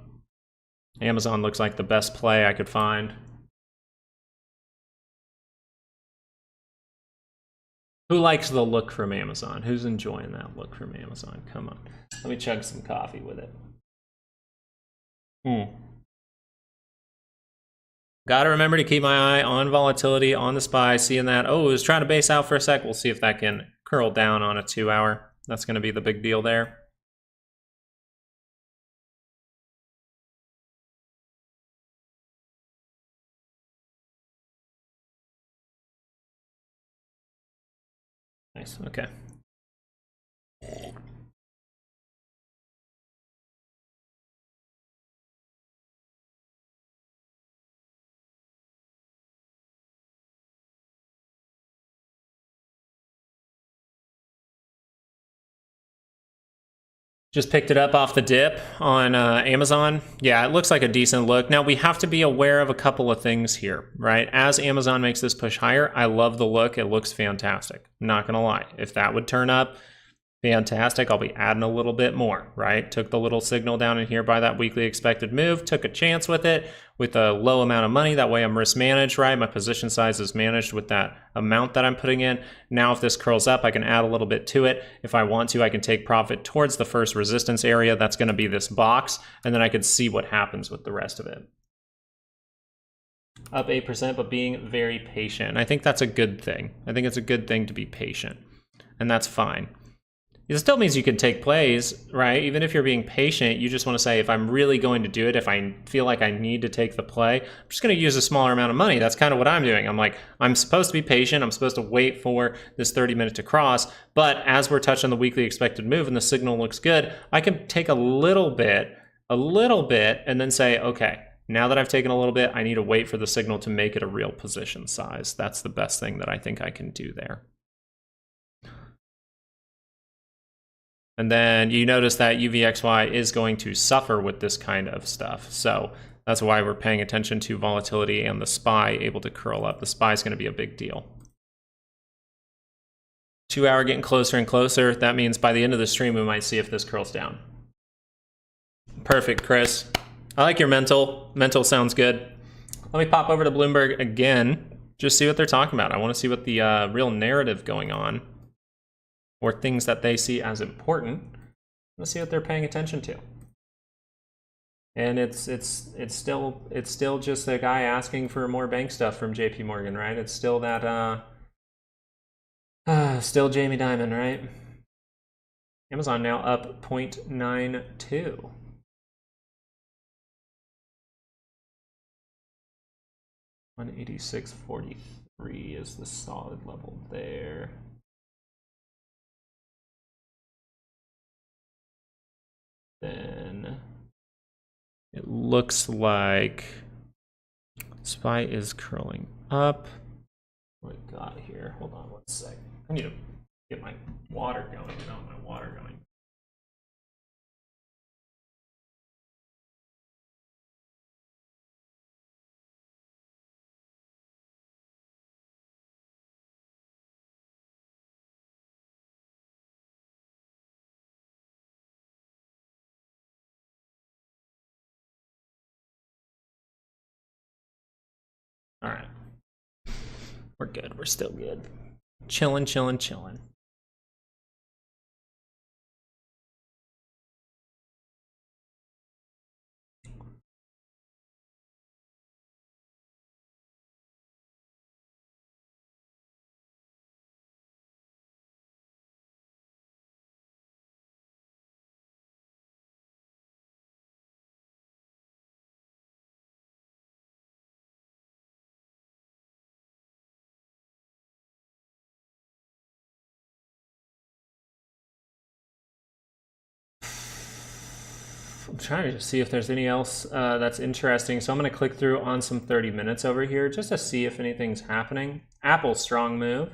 Amazon looks like the best play I could find. Who likes the look from Amazon? Who's enjoying that look from Amazon? Come on. Let me chug some coffee with it. Got to remember to keep my eye on volatility, on the SPY, seeing that, oh, it was trying to base out for a sec. We'll see if that can curl down on a 2 hour. That's going to be the big deal there. Nice, okay. Just picked it up off the dip on Amazon. Yeah, it looks like a decent look. Now, we have to be aware of a couple of things here, right? As Amazon makes this push higher, I love the look. It looks fantastic. I'm not going to lie. If that would turn up, fantastic. I'll be adding a little bit more, right? Took the little signal down in here by that weekly expected move, took a chance with it with a low amount of money. That way I'm risk managed, right? My position size is managed with that amount that I'm putting in. Now, if this curls up, I can add a little bit to it. If I want to, I can take profit towards the first resistance area. That's going to be this box. And then I can see what happens with the rest of it. Up 8%, but being very patient. I think that's a good thing. I think it's a good thing to be patient. And that's fine. It still means you can take plays, right? Even if you're being patient, you just want to say, if I'm really going to do it, if I feel like I need to take the play, I'm just going to use a smaller amount of money. That's kind of what I'm doing. I'm like, I'm supposed to be patient. I'm supposed to wait for this 30-minute to cross. But as we're touching the weekly expected move and the signal looks good, I can take a little bit, and then say, okay, now that I've taken a little bit, I need to wait for the signal to make it a real position size. That's the best thing that I think I can do there. And then you notice that UVXY is going to suffer with this kind of stuff. So that's why we're paying attention to volatility and the SPY able to curl up. The SPY is going to be a big deal. 2 hour getting closer and closer. That means by the end of the stream, we might see if this curls down. Perfect, Chris. I like your mental. Mental sounds good. Let me pop over to Bloomberg again. Just see what they're talking about. I want to see what the real narrative going on, or things that they see as important. Let's see what they're paying attention to. And it's still just a guy asking for more bank stuff from JP Morgan, right? It's still that still Jamie Dimon, right? Amazon now up 0.92. $186.43 is the solid level there. Then it looks like SPY is curling up. What we got here? Hold on one sec. I need to get my water going. I don't have my water going. All right. We're good. We're still good. Chilling, chilling, chilling. I'm trying to see if there's anything else that's interesting. So I'm going to click through on some 30 minutes over here just to see if anything's happening. Apple, strong move.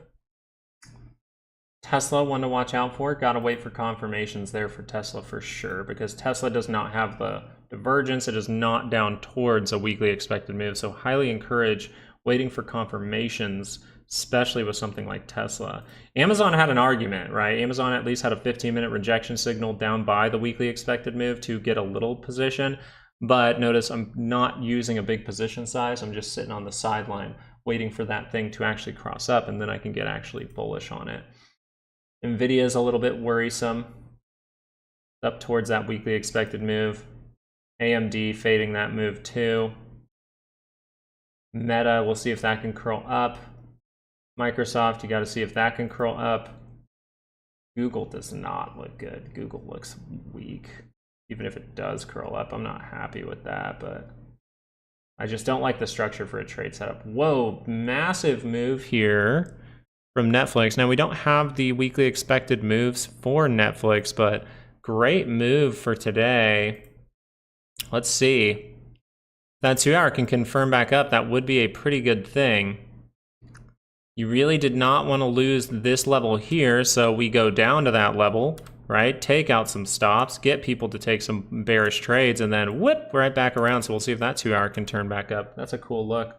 Tesla, one to watch out for. Got to wait for confirmations there for Tesla for sure, because Tesla does not have the divergence. It is not down towards a weekly expected move. So highly encourage waiting for confirmations, especially with something like Tesla. Amazon had an argument, right? Amazon at least had a 15-minute rejection signal down by the weekly expected move to get a little position. But notice I'm not using a big position size. I'm just sitting on the sideline waiting for that thing to actually cross up, and then I can get actually bullish on it. NVIDIA is a little bit worrisome, up towards that weekly expected move. AMD fading that move too. Meta, we'll see if that can curl up. Microsoft, you got to see if that can curl up. Google does not look good. Google looks weak. Even if it does curl up, I'm not happy with that, but I just don't like the structure for a trade setup. Whoa, massive move here from Netflix. Now, we don't have the weekly expected moves for Netflix, but great move for today. Let's see. That 2 hour can confirm back up. That would be a pretty good thing. You really did not want to lose this level here, so we go down to that level, right? Take out some stops, get people to take some bearish trades, and then whip right back around. So we'll see if that 2 hour can turn back up. That's a cool look.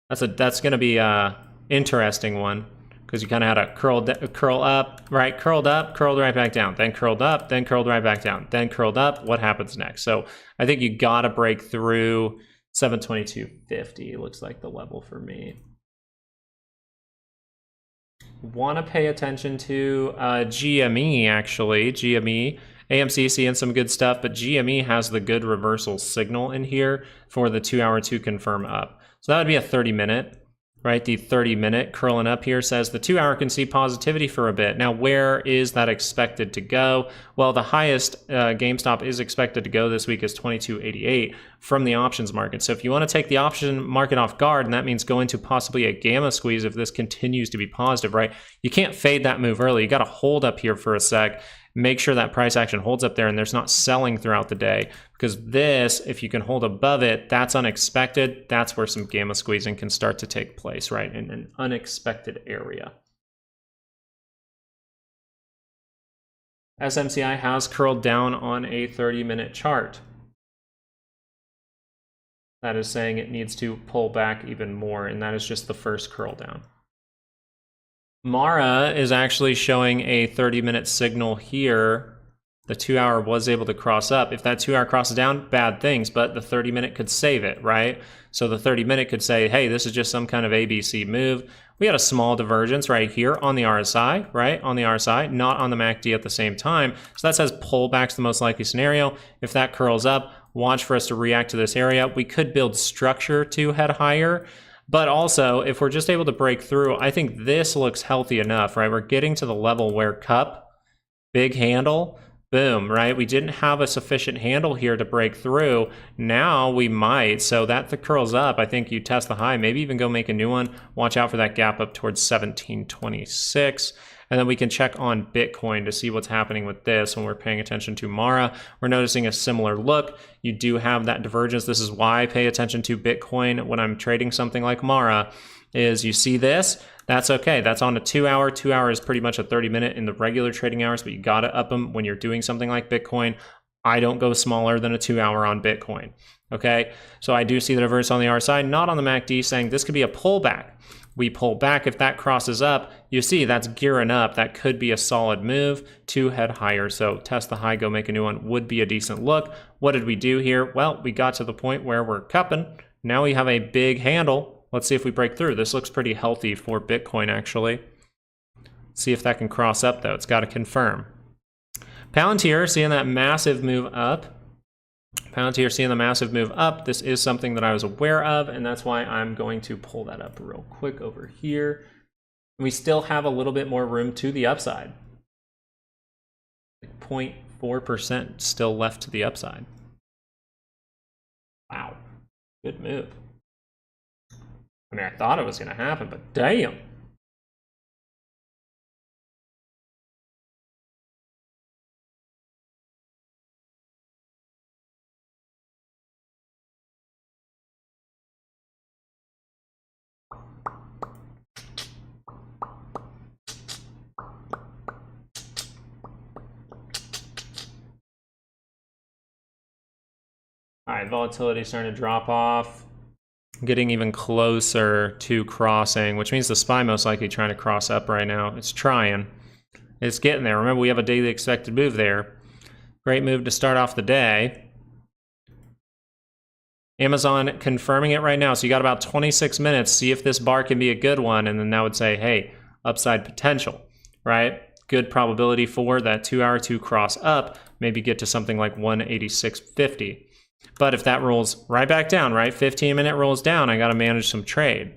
That's going to be a interesting one, because you kind of had a curl up, right? Curled up, curled right back down, then curled up, then curled right back down, then curled up. What happens next? So I think you got to break through 722.50. Looks like the level for me. Want to pay attention to GME, actually. GME, AMC seeing some good stuff, but GME has the good reversal signal in here for the 2 hour to confirm up. So that would be a 30-minute. right? The 30-minute curling up here says the 2-hour can see positivity for a bit. Now, where is that expected to go? Well, the highest GameStop is expected to go this week is 22.88 from the options market. So if you want to take the option market off guard, and that means go into possibly a gamma squeeze if this continues to be positive, right? You can't fade that move early. You got to hold up here for a sec. Make sure that price action holds up there and there's not selling throughout the day, because this, if you can hold above it, that's unexpected. That's where some gamma squeezing can start to take place, right? In an unexpected area. SMCI has curled down on a 30-minute chart. That is saying it needs to pull back even more, and that is just the first curl down. Mara is actually showing a 30-minute signal here. The 2-hour was able to cross up. If that 2-hour crosses down, bad things, but the 30-minute could save it, right? So the 30-minute could say, hey, this is just some kind of ABC move. We had a small divergence right here on the RSI, right? On the RSI, not on the MACD at the same time. So that says pullback's the most likely scenario. If that curls up, watch for us to react to this area. We could build structure to head higher. But also, if we're just able to break through, I think this looks healthy enough, right? We're getting to the level where cup, big handle, boom, right? We didn't have a sufficient handle here to break through. Now we might. So that curls up. I think you test the high, maybe even go make a new one. Watch out for that gap up towards 1726. And then we can check on Bitcoin to see what's happening with this when we're paying attention to Mara. We're noticing a similar look. You do have that divergence. This is why I pay attention to Bitcoin when I'm trading something like Mara, is you see this, that's okay. That's on a 2-hour. 2-hour is pretty much a 30-minute in the regular trading hours, but you got to up them when you're doing something like Bitcoin. I don't go smaller than a 2-hour on Bitcoin, okay? So I do see the divergence on the RSI, not on the MACD, saying this could be a pullback. We pull back. If that crosses up, you see that's gearing up. That could be a solid move to head higher. So test the high, go make a new one would be a decent look. What did we do here? Well, we got to the point where we're cupping. Now we have a big handle. Let's see if we break through. This looks pretty healthy for Bitcoin, actually. See if that can cross up, though. It's got to confirm. Palantir seeing that massive move up. Palantir seeing the massive move up. This is something that I was aware of, and that's why I'm going to pull that up real quick over here. We still have a little bit more room to the upside. 0.4% still left to the upside. Wow, good move. I mean, I thought it was going to happen, but damn. All right, volatility starting to drop off. Getting even closer to crossing, which means the SPY most likely trying to cross up right now. It's trying. It's getting there. Remember, we have a daily expected move there. Great move to start off the day. Amazon confirming it right now. So you got about 26 minutes. See if this bar can be a good one. And then that would say, hey, upside potential, right? Good probability for that 2-hour to cross up. Maybe get to something like 186.50. But if that rolls right back down, right? 15-minute rolls down, I got to manage some trade.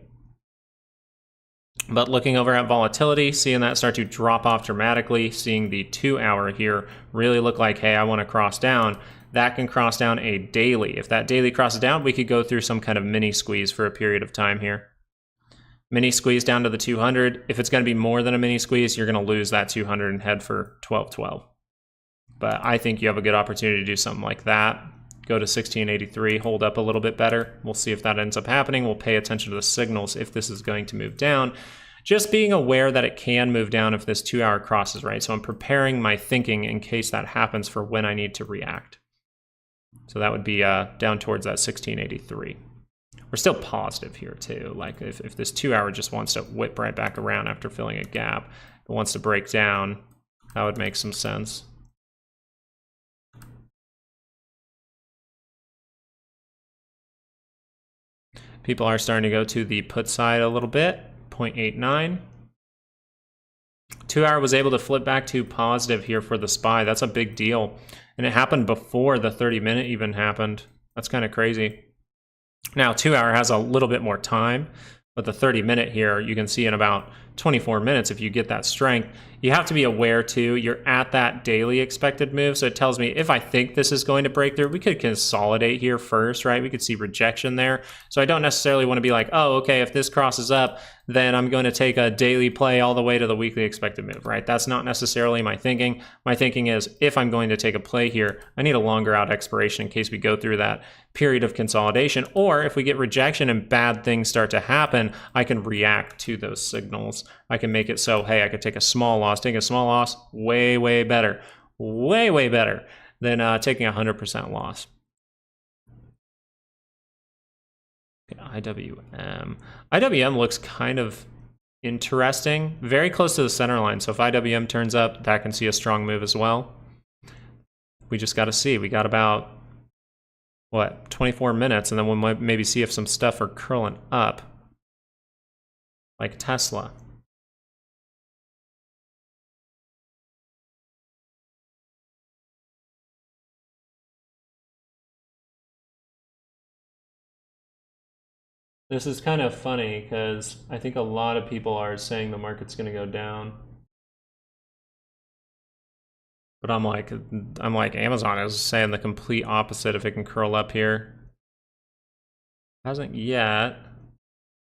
But looking over at volatility, seeing that start to drop off dramatically, seeing the 2-hour here really look like, hey, I want to cross down. That can cross down a daily. If that daily crosses down, we could go through some kind of mini squeeze for a period of time here. Mini squeeze down to the 200. If it's going to be more than a mini squeeze, you're going to lose that 200 and head for 1212. But I think you have a good opportunity to do something like that. Go to 1683, hold up a little bit better. We'll see if that ends up happening. We'll pay attention to the signals if this is going to move down. Just being aware that it can move down if this 2-hour crosses, right? So I'm preparing my thinking in case that happens for when I need to react. So that would be down towards that 1683. We're still positive here too. Like if this 2-hour just wants to whip right back around after filling a gap, it wants to break down, that would make some sense. People are starting to go to the put side a little bit, 0.89. 2-hour was able to flip back to positive here for the SPY. That's a big deal. And it happened before the 30-minute even happened. That's kind of crazy. Now, 2-hour has a little bit more time, But the 30-minute here, you can see in about 24 minutes, if you get that strength, you have to be aware too, you're at that daily expected move. So it tells me if I think this is going to break through, we could consolidate here first, right? We could see rejection there. So I don't necessarily want to be like, oh, okay, if this crosses up, then I'm going to take a daily play all the way to the weekly expected move, right? That's not necessarily my thinking. My thinking is if I'm going to take a play here, I need a longer out expiration in case we go through that period of consolidation, or if we get rejection and bad things start to happen, I can react to those signals. I can make it so, hey, I could take a small loss. Taking a small loss, way, way better than taking a 100% loss. Okay, IWM. IWM looks kind of interesting, very close to the center line. So if IWM turns up, that can see a strong move as well. We just got to see. We got about, what, 24 minutes, and then we'll maybe see if some stuff are curling up, like Tesla. This is kind of funny because I think a lot of people are saying the market's going to go down. But I'm like Amazon is saying the complete opposite if it can curl up here. Hasn't yet.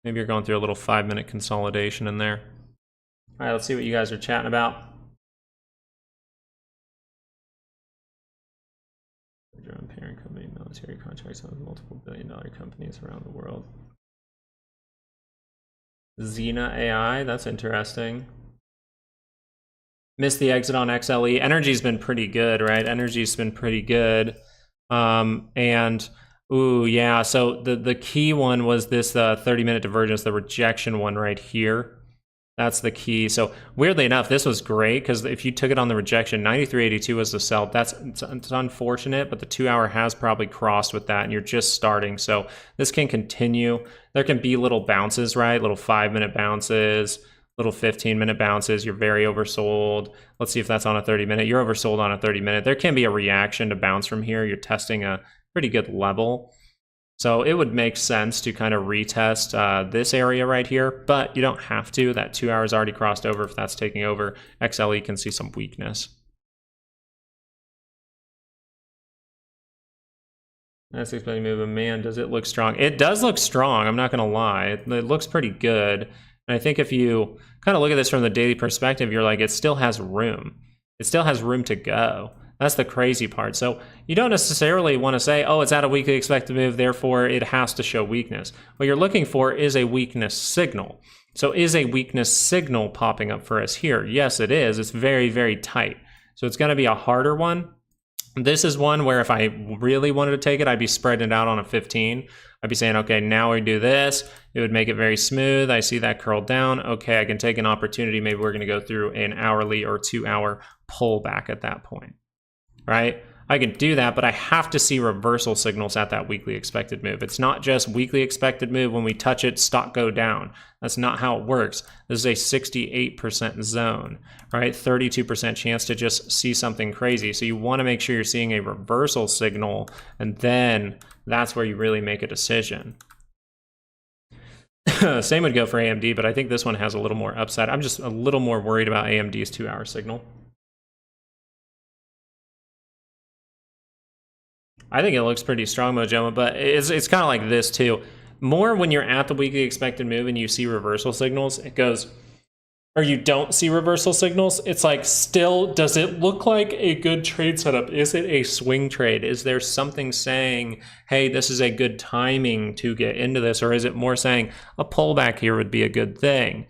Maybe you're going through a little 5-minute consolidation in there. All right, let's see what you guys are chatting about. Parent company, military contracts with multiple billion-dollar companies around the world. Xena AI, that's interesting. Missed the exit on XLE. Energy's been pretty good, right? Energy's been pretty good. And, ooh, yeah, so the key one was this 30-minute divergence, the rejection one right here. That's the key. So weirdly enough, this was great because if you took it on the rejection, 93.82 was the sell. It's unfortunate, but the 2-hour has probably crossed with that, and you're just starting. So this can continue. There can be little bounces, right? Little 5-minute bounces, little 15-minute bounces. You're very oversold. Let's see if that's on a 30-minute. You're oversold on a 30-minute. There can be a reaction to bounce from here. You're testing a pretty good level. So it would make sense to kind of retest this area right here, but you don't have to. That 2 hours already crossed over. If that's taking over, XLE can see some weakness. That's explaining move, but man, does it look strong? It does look strong, I'm not gonna lie. It looks pretty good. And I think if you kind of look at this from the daily perspective, you're like, it still has room. It still has room to go. That's the crazy part. So you don't necessarily want to say, oh, it's at a weekly expected move, therefore it has to show weakness. What you're looking for is a weakness signal. So is a weakness signal popping up for us here? Yes, it is. It's very, very tight. So it's going to be a harder one. This is one where if I really wanted to take it, I'd be spreading it out on a 15. I'd be saying, okay, now we do this. It would make it very smooth. I see that curl down. Okay, I can take an opportunity. Maybe we're going to go through an hourly or 2-hour pullback at that point. Right? I can do that, but I have to see reversal signals at that weekly expected move. It's not just weekly expected move. When we touch it, stock go down. That's not how it works. This is a 68% zone, right? 32% chance to just see something crazy. So you want to make sure you're seeing a reversal signal, and then that's where you really make a decision. Same would go for AMD, but I think this one has a little more upside. I'm just a little more worried about AMD's 2-hour signal. I think it looks pretty strong, Mojoma, but it's kind of like this too. More when you're at the weekly expected move and you see reversal signals, it goes, or you don't see reversal signals, it's like, still, does it look like a good trade setup? Is it a swing trade? Is there something saying, hey, this is a good timing to get into this? Or is it more saying a pullback here would be a good thing?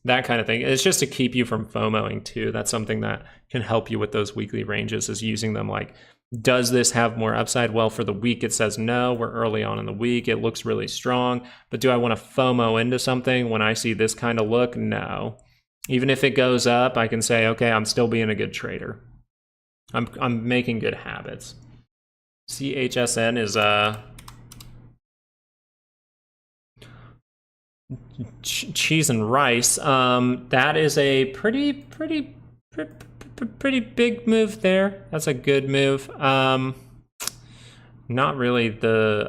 That kind of thing. It's just to keep you from FOMOing too. That's something that can help you with those weekly ranges, is using them like, does this have more upside? Well, for the week, it says no. We're early on in the week. It looks really strong. But do I want to FOMO into something when I see this kind of look? No. Even if it goes up, I can say, okay, I'm still being a good trader. I'm making good habits. CHSN is cheese and rice. That is a pretty big move there. That's a good move. Not really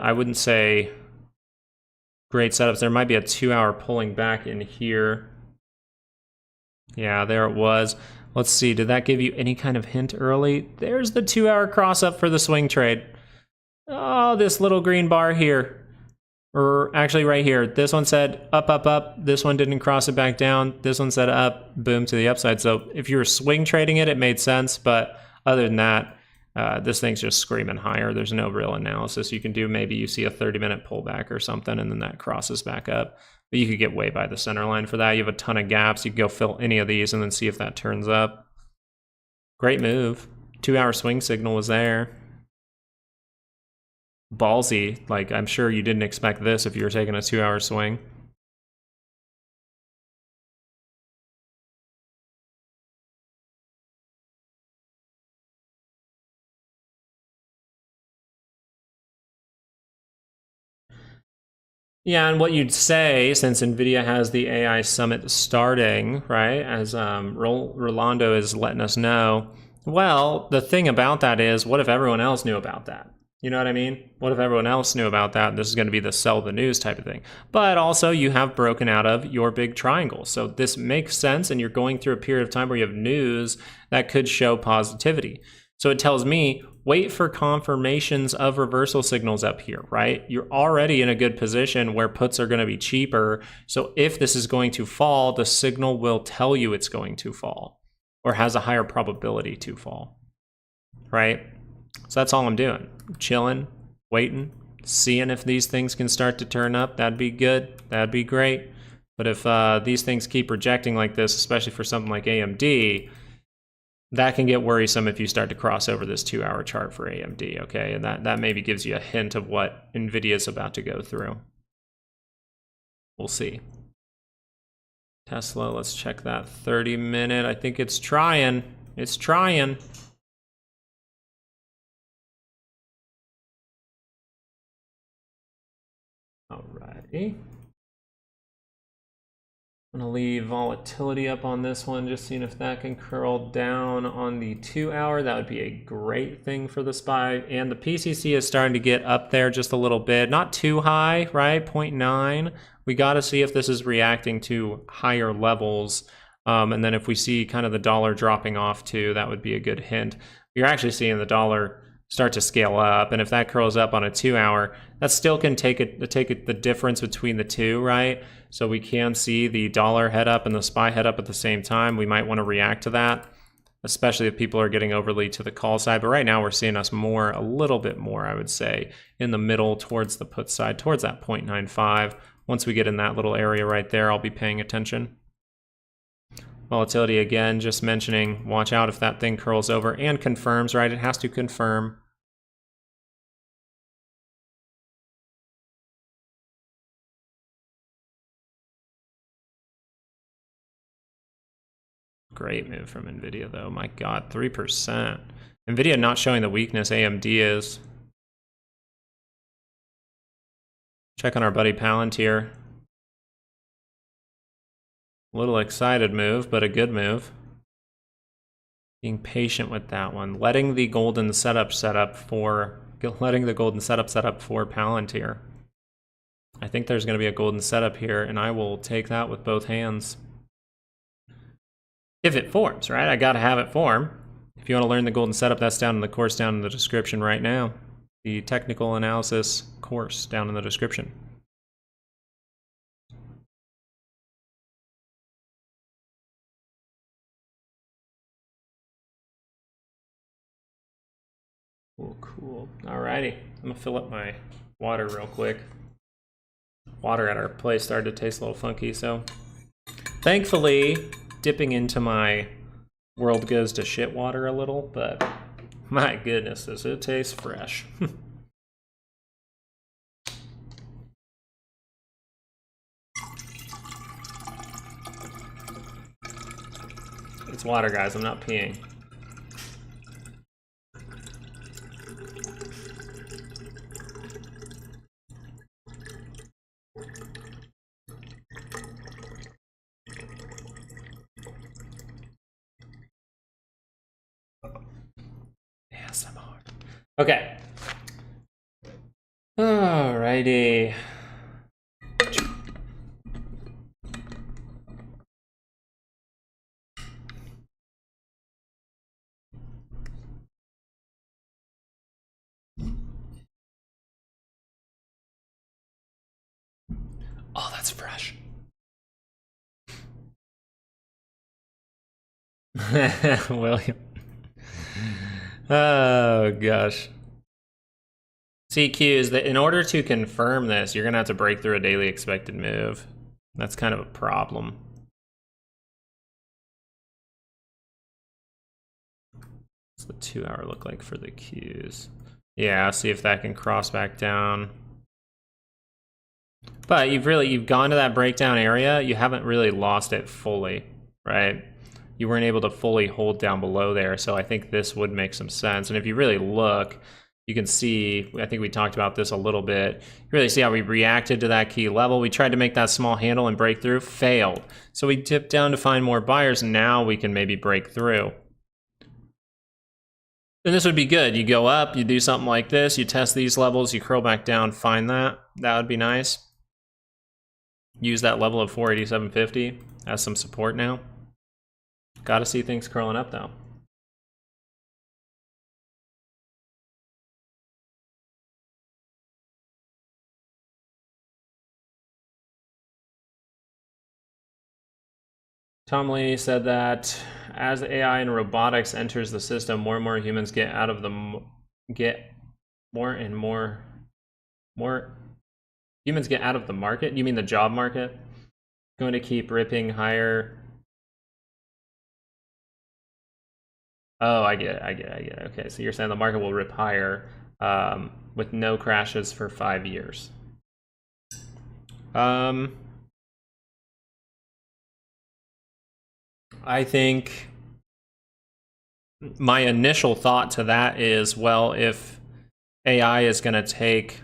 I wouldn't say Great setups. There might be a 2-hour pulling back in here. Yeah, there it was. Let's see, did that give you any kind of hint early? There's the 2-hour cross up for the swing trade. Oh, this little green bar here. Or actually right here. This one said up, up, up. This one didn't cross it back down. This one said up, boom, to the upside. So if you were swing trading it, it made sense. But other than that, this thing's just screaming higher. There's no real analysis you can do. Maybe you see a 30-minute pullback or something, and then that crosses back up. But you could get way by the center line for that. You have a ton of gaps. You can go fill any of these and then see if that turns up. Great move. 2-hour swing signal was there. Ballsy. Like, I'm sure you didn't expect this if you were taking a 2-hour swing. Yeah, and what you'd say, since NVIDIA has the AI Summit starting, right, as Rolando is letting us know, well, the thing about that is, what if everyone else knew about that? You know what I mean? What if everyone else knew about that? This is going to be the sell the news type of thing. But also, you have broken out of your big triangle. So this makes sense, and you're going through a period of time where you have news that could show positivity. So it tells me, wait for confirmations of reversal signals up here, right? You're already in a good position where puts are going to be cheaper. So if this is going to fall, the signal will tell you it's going to fall or has a higher probability to fall, right? So that's all I'm doing. Chilling, waiting, seeing if these things can start to turn up. That'd be good. That'd be great. But if these things keep rejecting like this, especially for something like AMD, that can get worrisome if you start to cross over this 2-hour chart for AMD, okay? And that maybe gives you a hint of what NVIDIA is about to go through. We'll see. Tesla, let's check that 30-minute. I think it's trying. It's trying. Alrighty. I'm gonna leave volatility up on this one, just seeing if that can curl down on the 2-hour. That would be a great thing for the SPY. And the PCC is starting to get up there just a little bit. Not too high, right? 0.9. We gotta see if this is reacting to higher levels. And then if we see kind of the dollar dropping off too, that would be a good hint. You're actually seeing the dollar start to scale up, and if that curls up on a 2-hour, that still can take the difference between the two, right? So we can see the dollar head up and the SPY head up at the same time. We might want to react to that, especially if people are getting overly to the call side. But right now we're seeing us more, a little bit more, I would say, in the middle towards the put side, towards that 0.95. Once we get in that little area right there, I'll be paying attention. Volatility again, just mentioning, watch out if that thing curls over and confirms, right? It has to confirm. Great move from NVIDIA though, my God, 3%. NVIDIA not showing the weakness AMD is. Check on our buddy Palantir. A little excited move, but a good move. Being patient with that one. Letting the golden setup set up for Palantir. I think there's going to be a golden setup here, and I will take that with both hands. If it forms, right? I got to have it form. If you want to learn the golden setup, that's down in the course down in the description right now. The technical analysis course down in the description. Cool. Alrighty. I'm gonna fill up my water real quick. Water at our place started to taste a little funky, so thankfully dipping into my world goes to shit water a little, but my goodness, does it taste fresh. It's water, guys. I'm not peeing. ASMR. Okay. Alrighty. Oh, that's fresh. William. Oh, gosh. CQ is that in order to confirm this, you're going to have to break through a daily expected move. That's kind of a problem. What's the 2 hour look like for the Qs? Yeah, see if that can cross back down. But you've gone to that breakdown area. You haven't really lost it fully, right? You weren't able to fully hold down below there. So I think this would make some sense. And if you really look, you can see, I think we talked about this a little bit. You really see how we reacted to that key level. We tried to make that small handle and break through, failed. So we dipped down to find more buyers. Now we can maybe break through. And this would be good. You go up, you do something like this, you test these levels, you curl back down, find that. That would be nice. Use that level of 487.50 as some support now. Got to see things curling up though. Tom Lee said that as AI and robotics enters the system, more and more humans get out of the humans get out of the market. You mean the job market? Going to keep ripping higher. Oh, I get it. Okay, so you're saying the market will rip higher with no crashes for 5 years. I think my initial thought to that is, well, if AI is going to take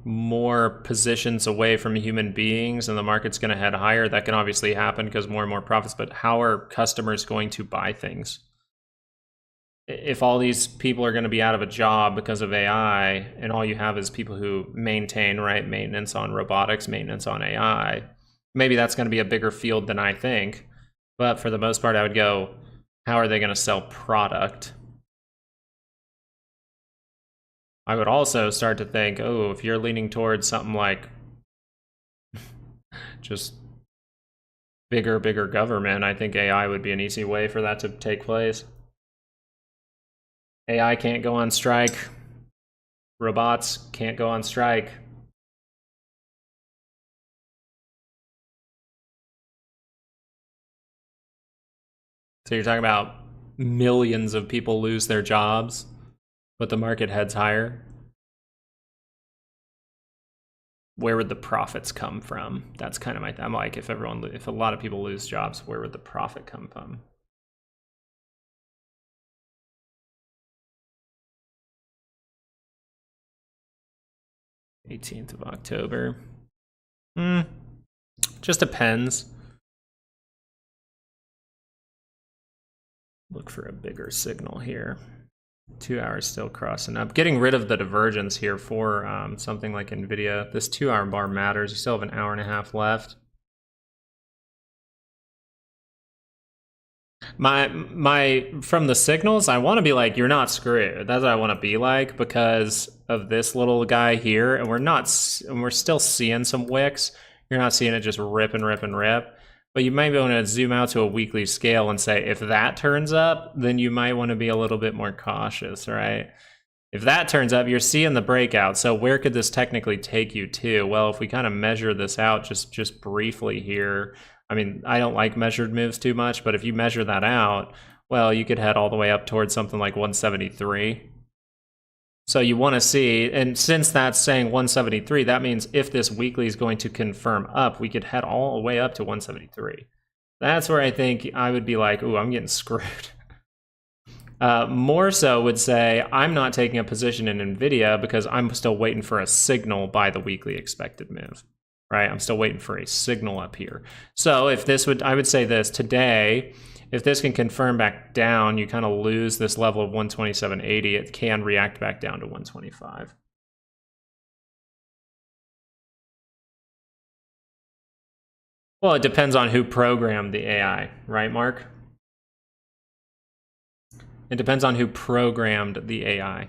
more positions away from human beings and the market's going to head higher, that can obviously happen because more and more profits, but how are customers going to buy things? If all these people are going to be out of a job because of AI and all you have is people who maintain, right, maintenance on robotics, maintenance on AI, maybe that's going to be a bigger field than I think. But for the most part, I would go, how are they going to sell product? I would also start to think, oh, if you're leaning towards something like just bigger government, I think AI would be an easy way for that to take place. AI can't go on strike. Robots can't go on strike. So you're talking about millions of people lose their jobs, but the market heads higher. Where would the profits come from? That's kind of I'm like, if a lot of people lose jobs, where would the profit come from? $18th of October. Just depends. Look for a bigger signal here. 2 hours still crossing up. Getting rid of the divergence here for something like NVIDIA. This 2 hour bar matters. You still have an hour and a half left. From the signals, I want to be like, you're not screwed. That's what I want to be like because of this little guy here, and we're still seeing some wicks. You're not seeing it just rip and rip and rip. But you might want to zoom out to a weekly scale and say, if that turns up, then you might want to be a little bit more cautious, right? If that turns up, you're seeing the breakout. So where could this technically take you to? Well, if we kind of measure this out just briefly here, I mean, I don't like measured moves too much, but if you measure that out, well, you could head all the way up towards something like 173. So you want to see, and since that's saying 173, that means if this weekly is going to confirm up, we could head all the way up to 173. That's where I think I would be like, ooh, I'm getting screwed. More so would say, I'm not taking a position in NVIDIA because I'm still waiting for a signal by the weekly expected move, right? I'm still waiting for a signal up here. So if this would, I would say this, today, if this can confirm back down, you kind of lose this level of 127.80. It can react back down to 125. Well, it depends on who programmed the AI, right, Mark? It depends on who programmed the AI.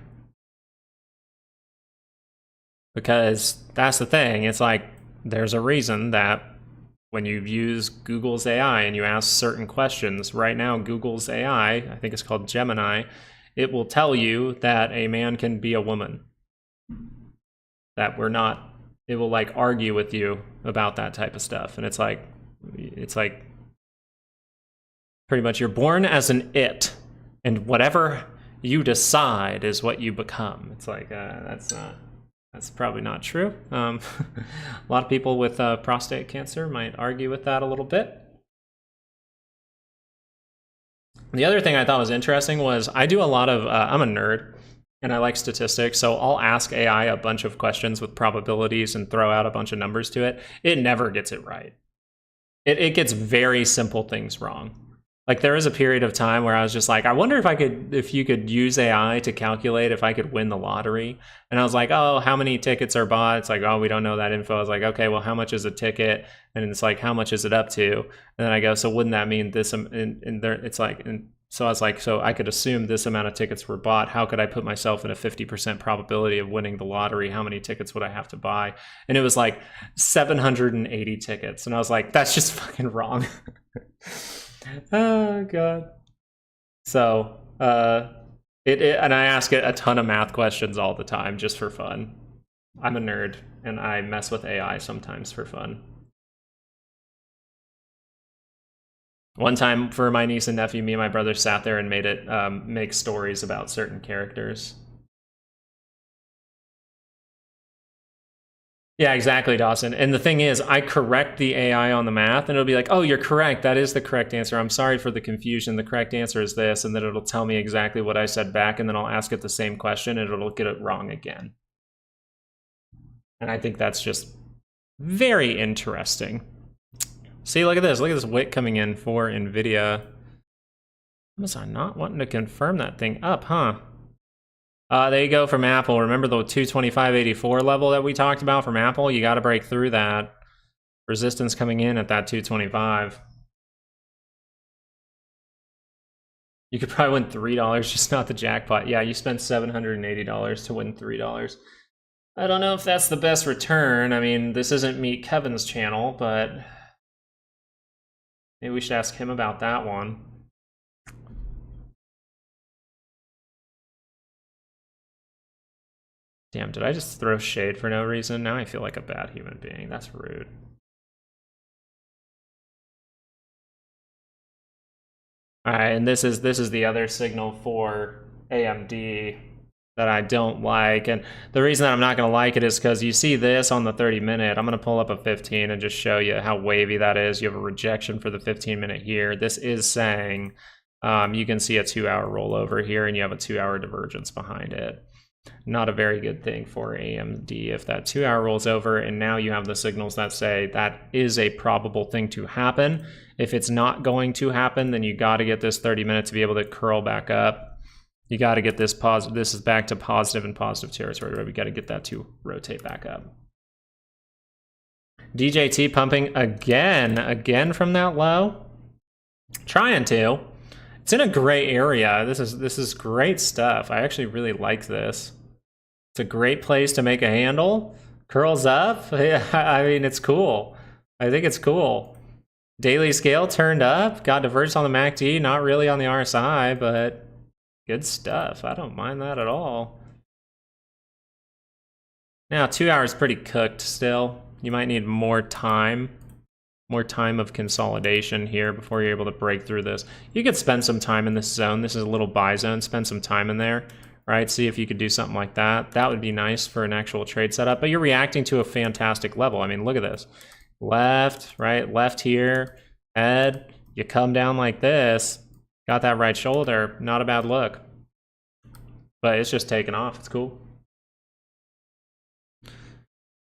Because that's the thing. It's like, there's a reason that when you use Google's AI and you ask certain questions, right now Google's AI, I think it's called Gemini, it will tell you that a man can be a woman. That we're not, it will like argue with you about that type of stuff. And it's like pretty much you're born as an it, and whatever you decide is what you become. It's like, that's probably not true. A lot of people with prostate cancer might argue with that a little bit. The other thing I thought was interesting was I do a lot of, I'm a nerd and I like statistics, so I'll ask AI a bunch of questions with probabilities and throw out a bunch of numbers to it. It never gets it right. It gets very simple things wrong. Like there was a period of time where I was just like, I wonder if you could use AI to calculate if I could win the lottery. And I was like, oh, how many tickets are bought? It's like, oh, we don't know that info. I was like, okay, well, how much is a ticket? And it's like, how much is it up to? And then I go, so wouldn't that mean this? And there, it's like, and so I was like, so I could assume this amount of tickets were bought. How could I put myself in a 50% probability of winning the lottery? How many tickets would I have to buy? And it was like 780 tickets. And I was like, that's just fucking wrong. Oh god. So and I ask it a ton of math questions all the time just for fun. I'm a nerd and I mess with AI sometimes for fun. One time for my niece and nephew, me and my brother sat there and made it make stories about certain characters. Yeah, exactly, Dawson. And the thing is, I correct the AI on the math, and it'll be like, oh, you're correct. That is the correct answer. I'm sorry for the confusion. The correct answer is this. And then it'll tell me exactly what I said back, and then I'll ask it the same question, and it'll get it wrong again. And I think that's just very interesting. See, look at this. Look at this wick coming in for NVIDIA. Amazon not wanting to confirm that thing up, huh? There you go from Apple. Remember the 225.84 level that we talked about from Apple? You got to break through that. Resistance coming in at that 225. You could probably win $3, just not the jackpot. Yeah, you spent $780 to win $3. I don't know if that's the best return. I mean, this isn't Meet Kevin's channel, but maybe we should ask him about that one. Damn, did I just throw shade for no reason? Now I feel like a bad human being. That's rude. All right, and this is the other signal for AMD that I don't like. And the reason that I'm not going to like it is because you see this on the 30-minute. I'm going to pull up a 15 and just show you how wavy that is. You have a rejection for the 15-minute here. This is saying you can see a 2-hour rollover here, and you have a 2-hour divergence behind it. Not a very good thing for AMD if that 2-hour rolls over, and now you have the signals that say that is a probable thing to happen. If it's not going to happen, then you got to get this 30-minute to be able to curl back up. You got to get this positive. This is back to positive and positive territory, right? We got to get that to rotate back up. DJT pumping again from that low. Trying to. It's in a gray area. This is great stuff. I actually really like this. It's a great place to make a handle. Curls up. I mean, it's cool. I think it's cool. Daily scale turned up. Got diverged on the MACD. Not really on the RSI, but good stuff. I don't mind that at all. Now, 2 hours pretty cooked still. You might need more time of consolidation here before you're able to break through this. You could spend some time in this zone. This is a little buy zone. Spend some time in there, right? See if you could do something like that. That would be nice for an actual trade setup, but you're reacting to a fantastic level. I mean, look at this. Left, right, left here, head. You come down like this. Got that right shoulder. Not a bad look. But it's just taken off. It's cool.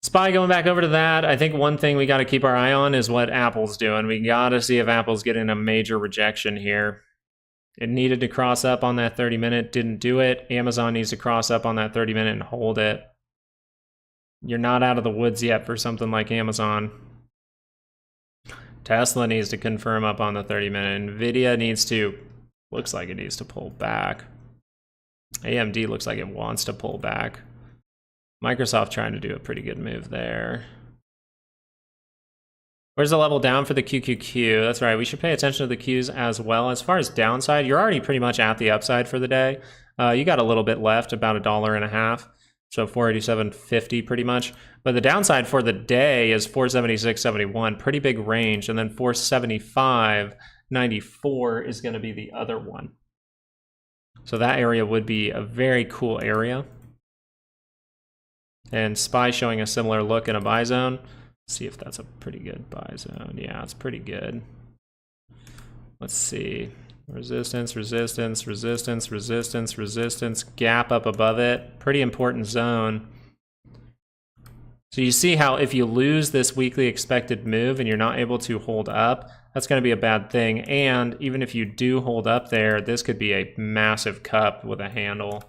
SPY going back over to that. I think one thing we got to keep our eye on is what Apple's doing. We got to see if Apple's getting a major rejection here. It needed to cross up on that 30-minute, didn't do it. Amazon needs to cross up on that 30-minute and hold it. You're not out of the woods yet for something like Amazon. Tesla needs to confirm up on the 30-minute. NVIDIA needs to, looks like it needs to pull back. AMD looks like it wants to pull back. Microsoft trying to do a pretty good move there. Where's the level down for the QQQ? That's right. We should pay attention to the Qs as well. As far as downside, you're already pretty much at the upside for the day. You got a little bit left, about $1.50. So 487.50 pretty much. But the downside for the day is 476.71, pretty big range. And then 475.94 is going to be the other one. So that area would be a very cool area. And SPY showing a similar look in a buy zone. See if that's a pretty good buy zone. Yeah, it's pretty good. Let's see. Resistance, resistance, resistance, resistance, resistance. Gap up above it. Pretty important zone. So you see how if you lose this weekly expected move and you're not able to hold up, that's going to be a bad thing. And even if you do hold up there, this could be a massive cup with a handle.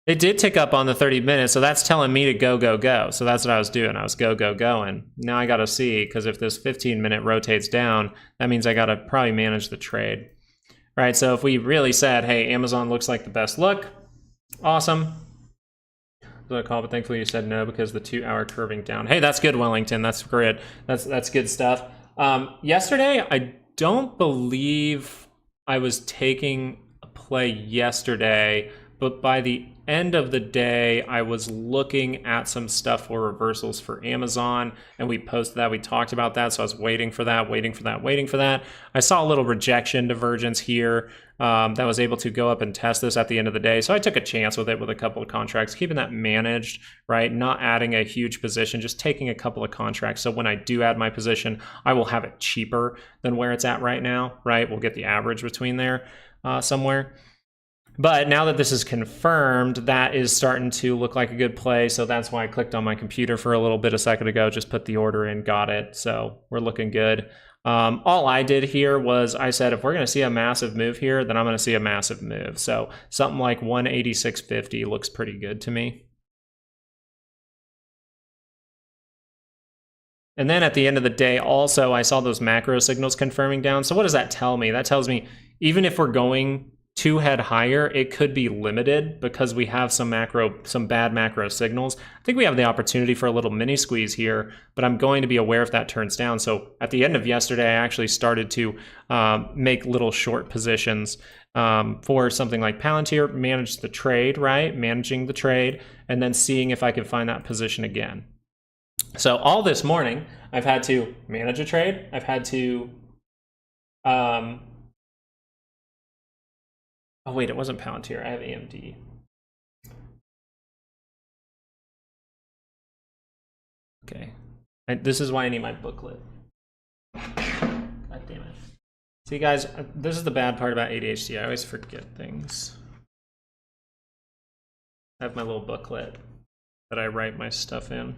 It did tick up on the 30 minutes, so that's telling me to go, go, go. So that's what I was doing. I was go, go, going. Now I got to see, because if this 15-minute rotates down, that means I got to probably manage the trade. All right, so if we really said, hey, Amazon looks like the best look, awesome. I call, but thankfully you said no because the 2-hour curving down. Hey, that's good, Wellington. That's great. That's good stuff. Yesterday, I don't believe I was taking a play yesterday, but by the end of the day, I was looking at some stuff for reversals for Amazon, and we posted that. We talked about that, so I was waiting for that, waiting for that, waiting for that. I saw a little rejection divergence here that was able to go up and test this at the end of the day, so I took a chance with it with a couple of contracts, keeping that managed, right? Not adding a huge position, just taking a couple of contracts, so when I do add my position, I will have it cheaper than where it's at right now, right? We'll get the average between there somewhere. But now that this is confirmed, that is starting to look like a good play. So that's why I clicked on my computer for a little bit a second ago, just put the order in, got it. So we're looking good. All I did here was I said, if we're going to see a massive move here, then I'm going to see a massive move. So something like 186.50 looks pretty good to me. And then at the end of the day, also, I saw those macro signals confirming down. So what does that tell me? That tells me even if we're going 2 head higher, it could be limited because we have some bad macro signals. I think we have the opportunity for a little mini squeeze here, but I'm going to be aware if that turns down. So at the end of yesterday, I actually started to make little short positions for something like Palantir, manage the trade, right? Managing the trade, and then seeing if I can find that position again. So all this morning, I've had to manage a trade. I've had to oh wait, it wasn't Palantir. I have AMD. Okay. This is why I need my booklet. God damn it. See guys, this is the bad part about ADHD. I always forget things. I have my little booklet that I write my stuff in.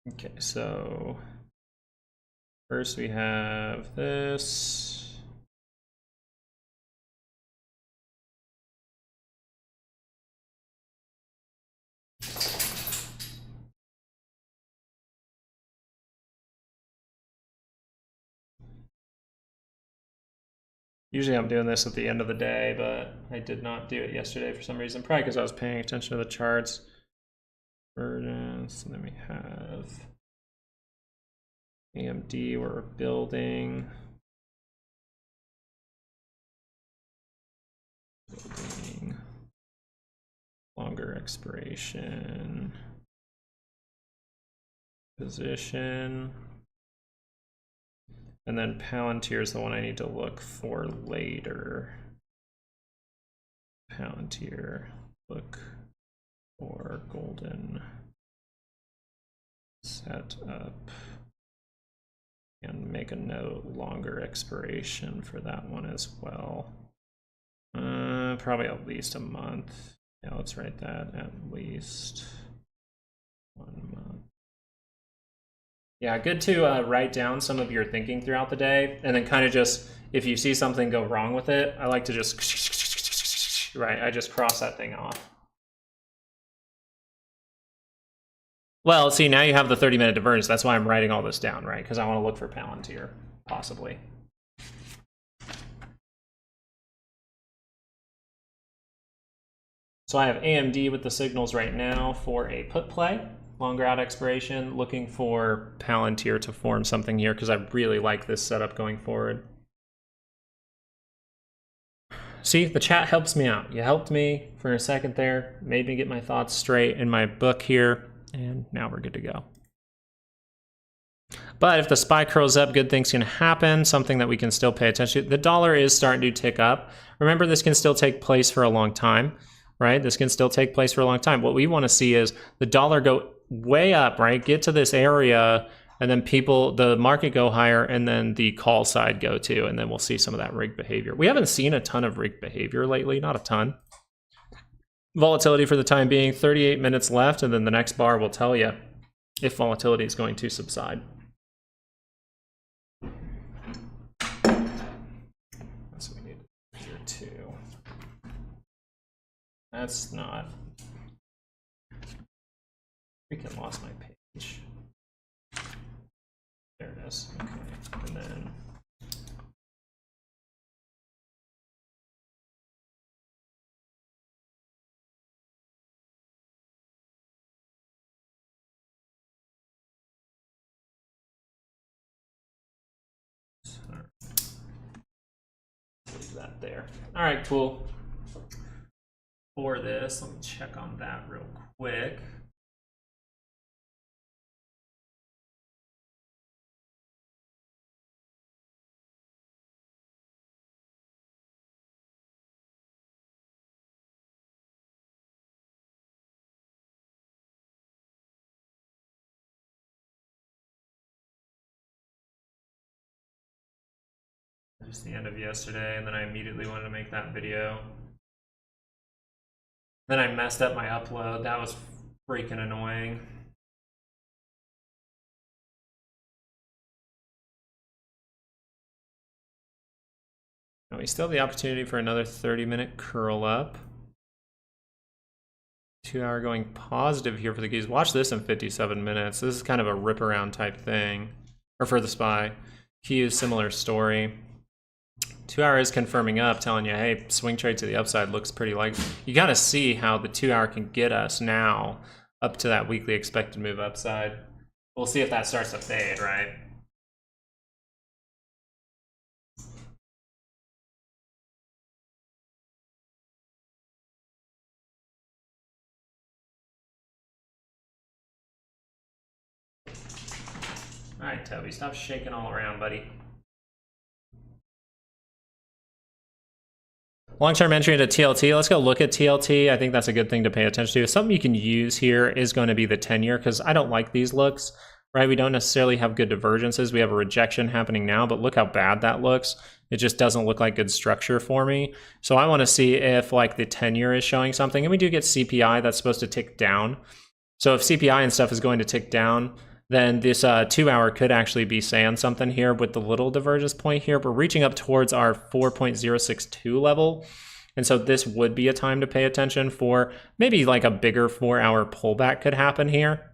Okay, so first we have this. Usually I'm doing this at the end of the day, but I did not do it yesterday for some reason, probably because I was paying attention to the charts. Burdens, and then we have AMD where we're building. Longer expiration. Position. And then Palantir is the one I need to look for later. Palantir, look for golden setup and make a note longer expiration for that one as well. Probably at least a month. Yeah, let's write that at least 1 month. Yeah, good to write down some of your thinking throughout the day, and then kind of just, if you see something go wrong with it, I like to just, right, I just cross that thing off. Well, see, now you have the 30-minute divergence. That's why I'm writing all this down, right? Because I want to look for Palantir, possibly. So I have AMD with the signals right now for a put play, longer out expiration, looking for Palantir to form something here because I really like this setup going forward. See, the chat helps me out. You helped me for a second there, made me get my thoughts straight in my book here, and now we're good to go. But if the SPY curls up, good things can happen, something that we can still pay attention to. The dollar is starting to tick up. Remember, this can still take place for a long time, right? This can still take place for a long time. What we want to see is the dollar go way up, right? Get to this area, and then the market go higher, and then the call side go too, and then we'll see some of that rigged behavior. We haven't seen a ton of rigged behavior lately, not a ton. Volatility for the time being, 38 minutes left, and then the next bar will tell you if volatility is going to subside. So we need here too. That's not. Freaking lost my page. There it is. Okay, and then. Leave that there. All right, cool. For this, let me check on that real quick. Just the end of yesterday, and then I immediately wanted to make that video. Then I messed up my upload. That was freaking annoying. Now we still have the opportunity for another 30-minute curl up. 2 hour going positive here for the keys. Watch this in 57 minutes. This is kind of a rip around type thing. Or for the SPY. Key similar story. 2 hour is confirming up, telling you, hey, swing trade to the upside looks pretty likely. You got to see how the 2 hour can get us now up to that weekly expected move upside. We'll see if that starts to fade, right? All right, Toby, stop shaking all around, buddy. Long-term entry into TLT. Let's go look at TLT. I think that's a good thing to pay attention to. Something you can use here is going to be the 10-year, because I don't like these looks, right? We don't necessarily have good divergences. We have a rejection happening now, but look how bad that looks. It just doesn't look like good structure for me. So I want to see if like the 10-year is showing something. And we do get CPI that's supposed to tick down. So if CPI and stuff is going to tick down, then this 2 hour could actually be saying something here with the little divergence point here. We're reaching up towards our 4.062 level. And so this would be a time to pay attention for maybe like a bigger 4 hour pullback could happen here.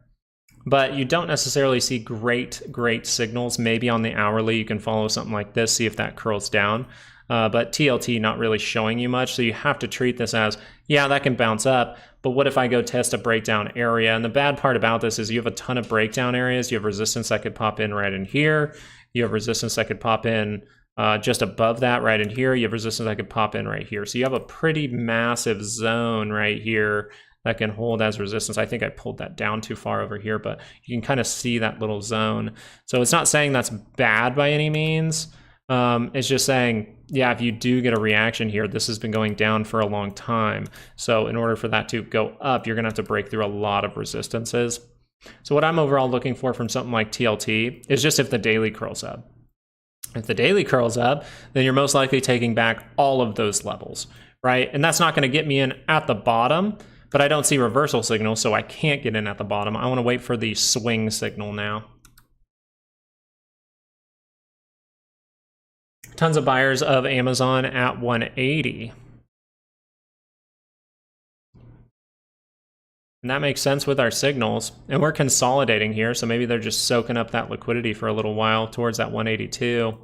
But you don't necessarily see great signals. Maybe on the hourly, you can follow something like this, see if that curls down. But TLT not really showing you much. So you have to treat this as, yeah, that can bounce up. But what if I go test a breakdown area? And the bad part about this is you have a ton of breakdown areas. You have resistance that could pop in right in here. You have resistance that could pop in just above that right in here. You have resistance that could pop in right here. So you have a pretty massive zone right here that can hold as resistance. I think I pulled that down too far over here, but you can kind of see that little zone. So it's not saying that's bad by any means. It's just saying, yeah, if you do get a reaction here, this has been going down for a long time. So in order for that to go up, you're gonna have to break through a lot of resistances. So what I'm overall looking for from something like TLT is just if the daily curls up. If the daily curls up, then you're most likely taking back all of those levels, right? And that's not gonna get me in at the bottom, but I don't see reversal signals, so I can't get in at the bottom. I wanna wait for the swing signal now. Tons of buyers of Amazon at 180. And that makes sense with our signals. And we're consolidating here, so maybe they're just soaking up that liquidity for a little while towards that 182.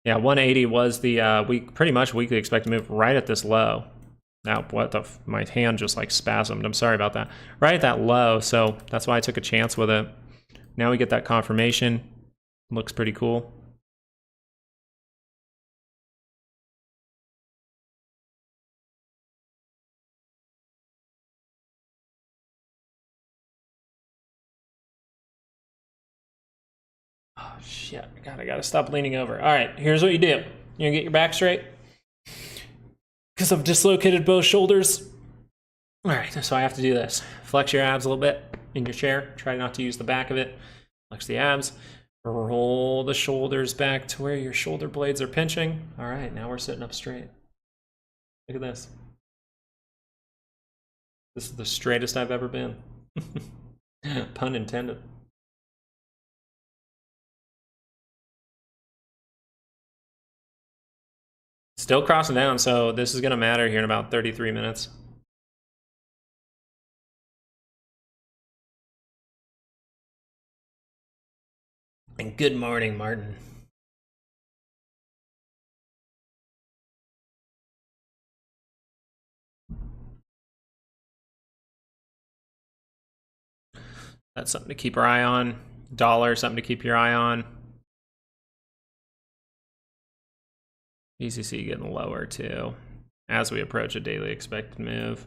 Yeah, 180 was the pretty much weekly expected move right at this low. Now, my hand just like spasmed. I'm sorry about that. Right at that low, so that's why I took a chance with it. Now we get that confirmation. Looks pretty cool. Oh, shit. I gotta stop leaning over. All right, here's what you do. You're gonna get your back straight. Because I've dislocated both shoulders. All right, so I have to do this. Flex your abs a little bit in your chair. Try not to use the back of it. Flex the abs. Roll the shoulders back to where your shoulder blades are pinching. All right, now we're sitting up straight. Look at this. This is the straightest I've ever been. Pun intended. Still crossing down, so this is going to matter here in about 33 minutes. And good morning, Martin. That's something to keep our eye on. Dollar, something to keep your eye on. BCC getting lower too as we approach a daily expected move.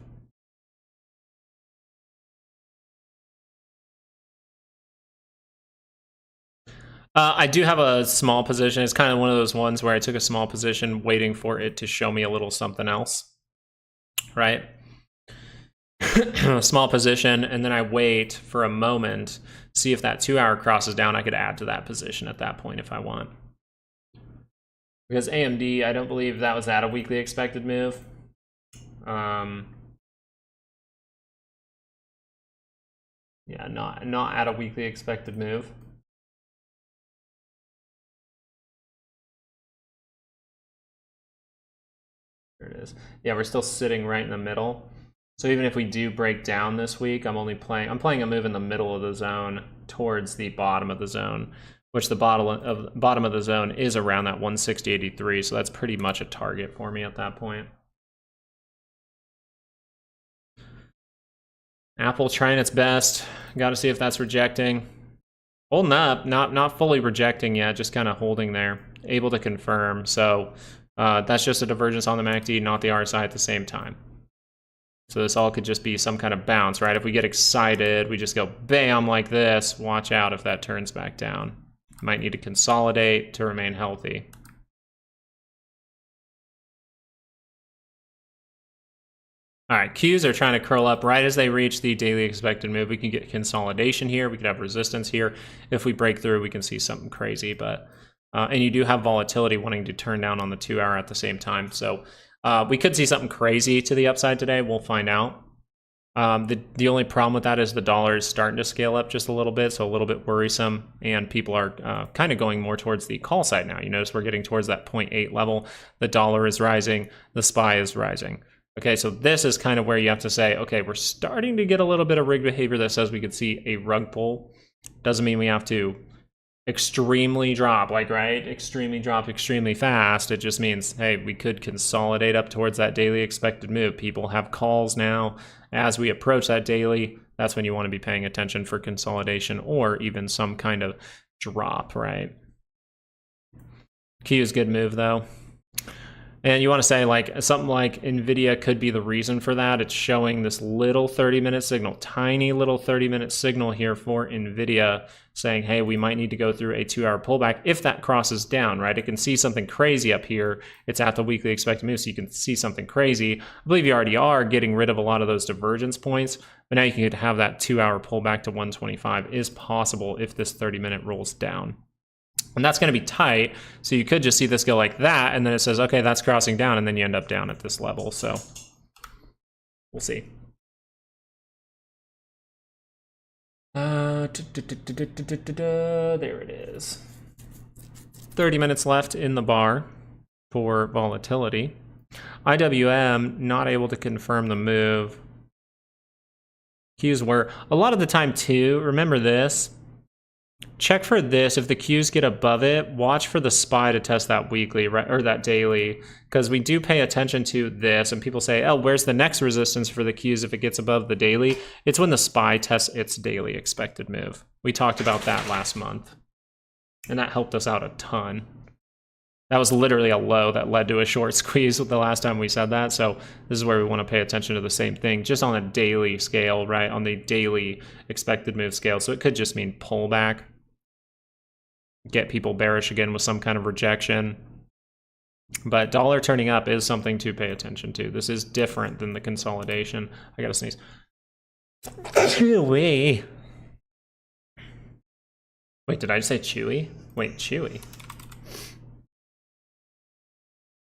I do have a small position. It's kind of one of those ones where I took a small position waiting for it to show me a little something else, right? Small position, and then I wait for a moment, see if that 2 hour crosses down. I could add to that position at that point if I want. Because AMD, I don't believe that was at a weekly expected move. Yeah, not at a weekly expected move. There it is. Yeah, we're still sitting right in the middle. So even if we do break down this week, I'm playing a move in the middle of the zone towards the bottom of the zone, which the bottom of the zone is around that 160.83. So that's pretty much a target for me at that point. Apple trying its best. Got to see if that's rejecting. Holding up, not fully rejecting yet, just kind of holding there. Able to confirm. So that's just a divergence on the MACD, not the RSI at the same time. So this all could just be some kind of bounce, right? If we get excited, we just go bam like this. Watch out if that turns back down. Might need to consolidate to remain healthy. All right, Qs are trying to curl up right as they reach the daily expected move. We can get consolidation here. We could have resistance here. If we break through, we can see something crazy. But and you do have volatility wanting to turn down on the 2 hour at the same time. So we could see something crazy to the upside today. We'll find out. The only problem with that is the dollar is starting to scale up just a little bit, so a little bit worrisome, and people are kind of going more towards the call side now. You notice we're getting towards that 0.8 level. The dollar is rising. The SPY is rising. Okay, so this is kind of where you have to say, okay, we're starting to get a little bit of rigged behavior that says we could see a rug pull. Doesn't mean we have to extremely drop, like, right? Extremely drop extremely fast. It just means, hey, we could consolidate up towards that daily expected move. People have calls now. As we approach that daily, that's when you want to be paying attention for consolidation or even some kind of drop, right? Q is good move, though. And you want to say like something like NVIDIA could be the reason for that. It's showing this little 30-minute signal, tiny little 30-minute signal here for NVIDIA saying, hey, we might need to go through a 2 hour pullback if that crosses down, right? It can see something crazy up here. It's at the weekly expected move, so you can see something crazy. I believe you already are getting rid of a lot of those divergence points, but now you can have that 2 hour pullback to 125 is possible if this 30-minute rolls down. And that's going to be tight, so you could just see this go like that, and then it says, okay, that's crossing down, and then you end up down at this level, so we'll see. There it is. 30 minutes left in the bar for volatility. IWM not able to confirm the move. Qs were, a lot of the time too, remember this, Check for this. If the Qs get above it, watch for the SPY to test that weekly, right, or that daily, because we do pay attention to this, and people say, oh, where's the next resistance for the Qs if it gets above the daily? It's when the SPY tests its daily expected move. We talked about that last month, and that helped us out a ton. That was literally a low that led to a short squeeze the last time we said that, so this is where we want to pay attention to the same thing, just on a daily scale, right, on the daily expected move scale. So it could just mean pullback, get people bearish again with some kind of rejection. But dollar turning up is something to pay attention to. This is different than the consolidation. I gotta sneeze. Chewy. Wait, did I just say chewy? Wait, chewy.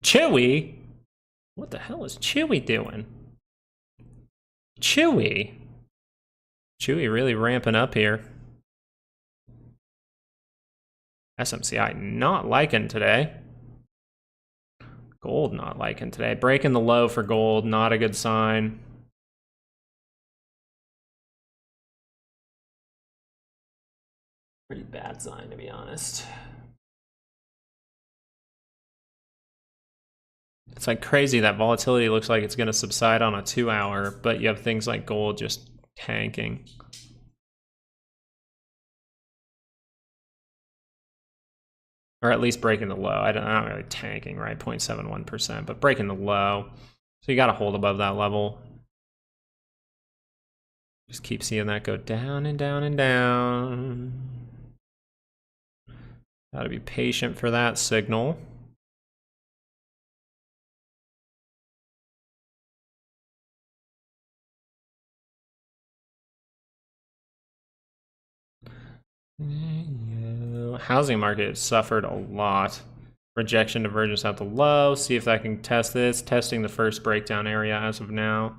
Chewy? What the hell is Chewy doing? Chewy? Chewy really ramping up here. SMCI not liking today. Gold not liking today. Breaking the low for gold, not a good sign. Pretty bad sign, to be honest. It's like crazy that volatility looks like it's going to subside on a 2-hour, but you have things like gold just tanking. Or at least breaking the low. I'm not really tanking, right? 0.71%, but breaking the low. So you got to hold above that level. Just keep seeing that go down and down and down. Got to be patient for that signal. Housing market suffered a lot. Rejection divergence at the low. See if that can test this. Testing the first breakdown area as of now.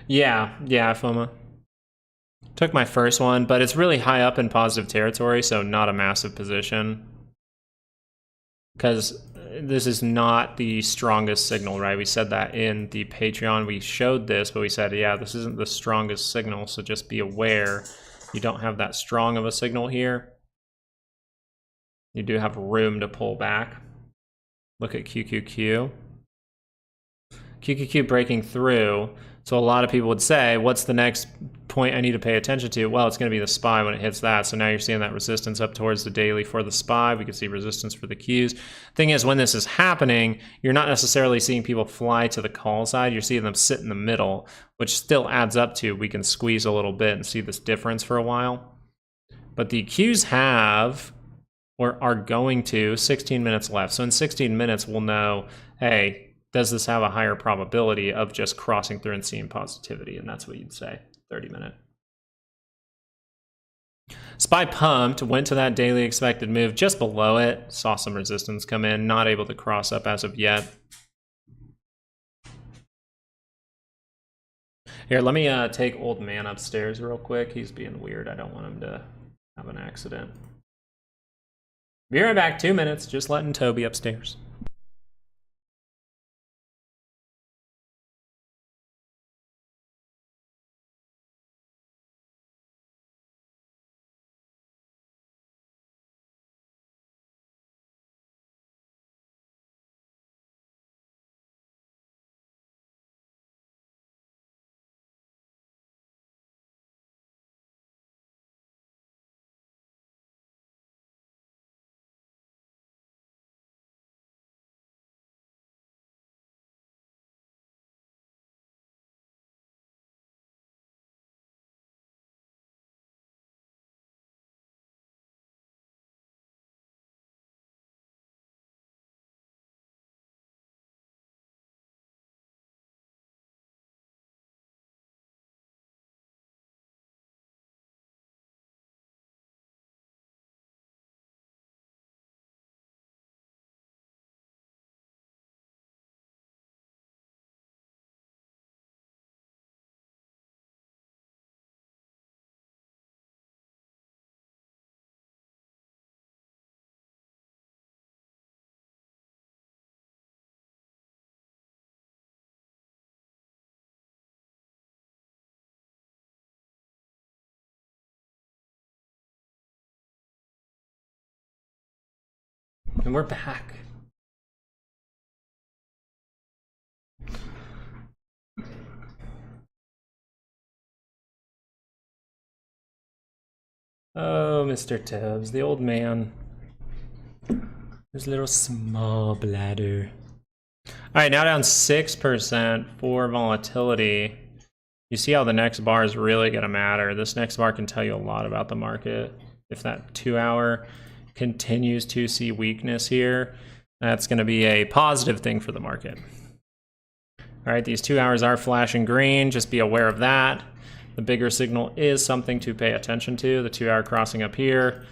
Yeah, FOMA. Took my first one, but it's really high up in positive territory, so not a massive position. Because this is not the strongest signal, right? We said that in the Patreon. We showed this, but we said, yeah, this isn't the strongest signal, so just be aware you don't have that strong of a signal here. You do have room to pull back. Look at QQQ. QQQ breaking through. So a lot of people would say, what's the next point I need to pay attention to? Well, it's going to be the SPY when it hits that. So now you're seeing that resistance up towards the daily for the SPY. We can see resistance for the Qs. Thing is, when this is happening, you're not necessarily seeing people fly to the call side. You're seeing them sit in the middle, which still adds up to we can squeeze a little bit and see this difference for a while. But the Qs have, or are going to, 16 minutes left. So in 16 minutes, we'll know, hey, does this have a higher probability of just crossing through and seeing positivity? And that's what you'd say, 30-minute. SPY pumped, went to that daily expected move just below it, saw some resistance come in, not able to cross up as of yet. Here, let me take old man upstairs real quick. He's being weird. I don't want him to have an accident. Be right back, 2 minutes, just letting Toby upstairs. And we're back. Oh, Mr. Tubbs, the old man. His little small bladder. All right, now down 6% for volatility. You see how the next bar is really going to matter. This next bar can tell you a lot about the market. If that 2 hour continues to see weakness here, that's going to be a positive thing for the market. All right, these 2 hours are flashing green. Just be aware of that. The bigger signal is something to pay attention to. The 2 hour crossing up here.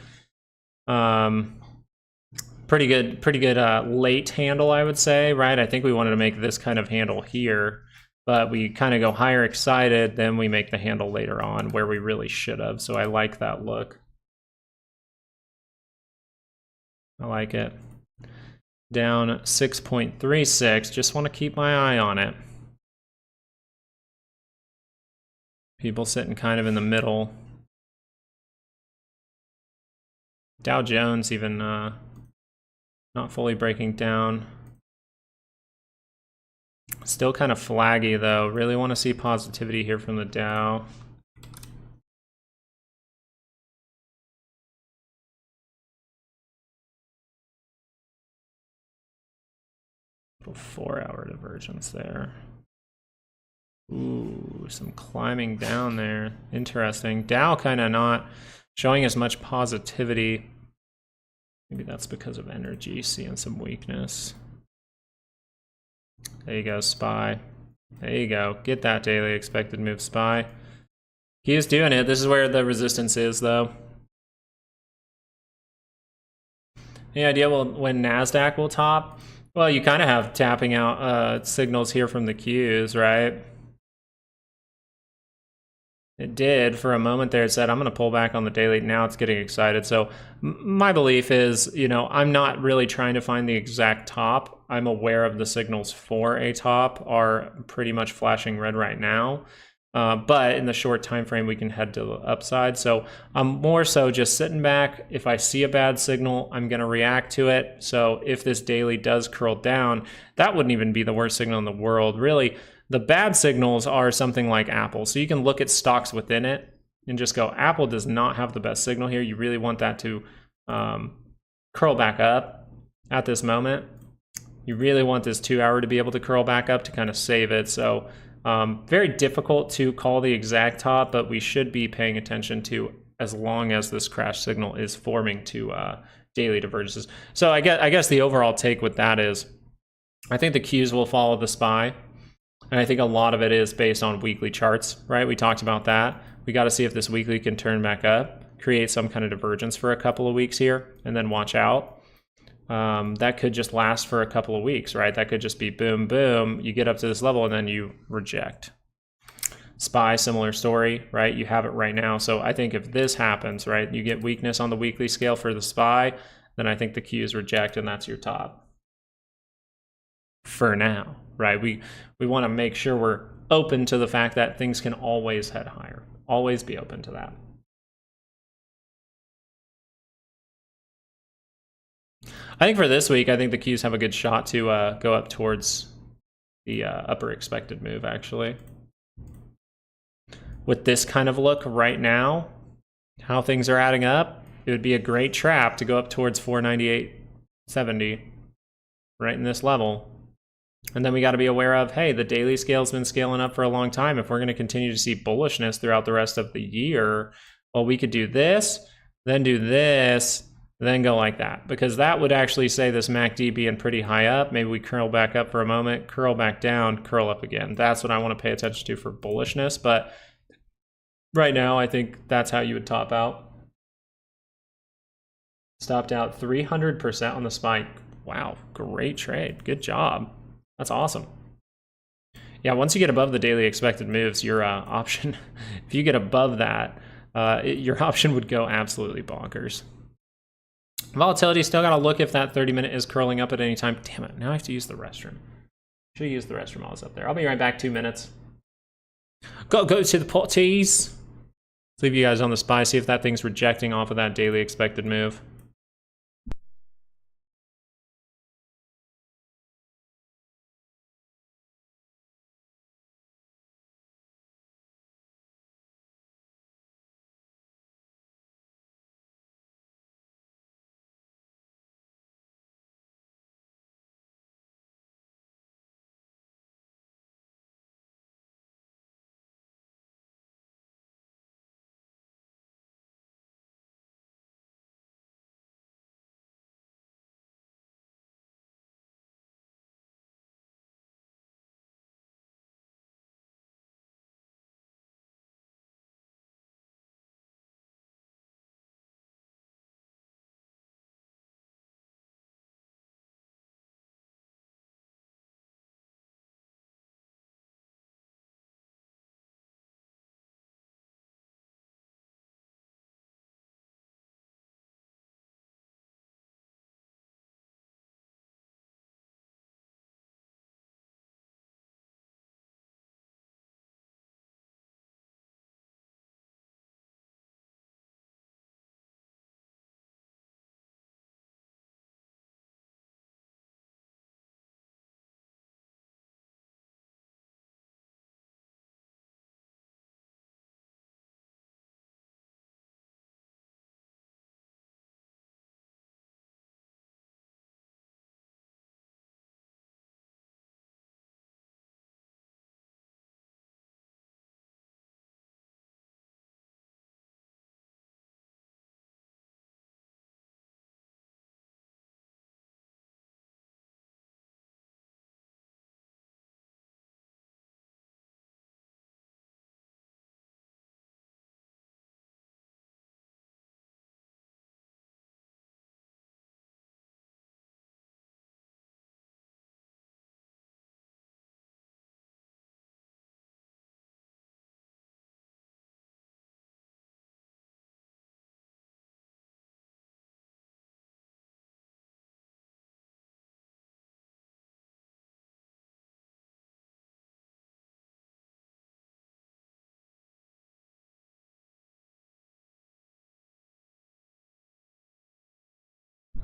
Pretty good late handle, I would say, right? I think we wanted to make this kind of handle here, but we kind of go higher excited, then we make the handle later on where we really should have. So I like that look. I like it. Down 6.36, just want to keep my eye on it. People sitting kind of in the middle. Dow Jones even not fully breaking down. Still kind of flaggy though. Really want to see positivity here from the Dow. Little 4 hour divergence there. Ooh, some climbing down there. Interesting. Dow kind of not showing as much positivity. Maybe that's because of energy, seeing some weakness. There you go, SPY. There you go. Get that daily expected move, SPY. He is doing it. This is where the resistance is, though. Any idea when NASDAQ will top? Well, you kind of have tapping out signals here from the Qs, right? It did for a moment there. It said, I'm going to pull back on the daily. Now it's getting excited. So my belief is, you know, I'm not really trying to find the exact top. I'm aware of the signals for a top are pretty much flashing red right now. But in the short time frame, we can head to the upside. So I'm more so just sitting back. If I see a bad signal, I'm going to react to it. So if this daily does curl down, that wouldn't even be the worst signal in the world. Really, the bad signals are something like Apple. So you can look at stocks within it and just go, Apple does not have the best signal here. You really want that to curl back up at this moment. You really want this 2 hour to be able to curl back up to kind of save it. So very difficult to call the exact top, but we should be paying attention to as long as this crash signal is forming to daily divergences. So I guess the overall take with that is I think the Qs will follow the SPY. And I think a lot of it is based on weekly charts, right? We talked about that. We got to see if this weekly can turn back up, create some kind of divergence for a couple of weeks here, and then watch out. That could just last for a couple of weeks, right? That could just be boom, boom. You get up to this level and then you reject. SPY, similar story, right? You have it right now. So I think if this happens, right, you get weakness on the weekly scale for the SPY, then I think the Qs reject and that's your top. For now, right? We want to make sure we're open to the fact that things can always head higher. Always be open to that. I think for this week, I think the Qs have a good shot to go up towards the upper expected move, actually. With this kind of look right now, how things are adding up, it would be a great trap to go up towards 498.70, right in this level. And then we got to be aware of, hey, the daily scale's been scaling up for a long time. If we're going to continue to see bullishness throughout the rest of the year, well, we could do this, then do this, then go like that. Because that would actually say this MACD being pretty high up. Maybe we curl back up for a moment, curl back down, curl up again. That's what I want to pay attention to for bullishness. But right now, I think that's how you would top out. Stopped out 300% on the spike. Wow, great trade. Good job. That's awesome. Yeah, once you get above the daily expected moves, your option, if you get above that, your option would go absolutely bonkers. Volatility, still got to look if that 30-minute is curling up at any time. Damn it, now I have to use the restroom. Should have used the restroom while I was up there. I'll be right back, 2 minutes. Go to the potties. Let's leave you guys on the SPY, see if that thing's rejecting off of that daily expected move.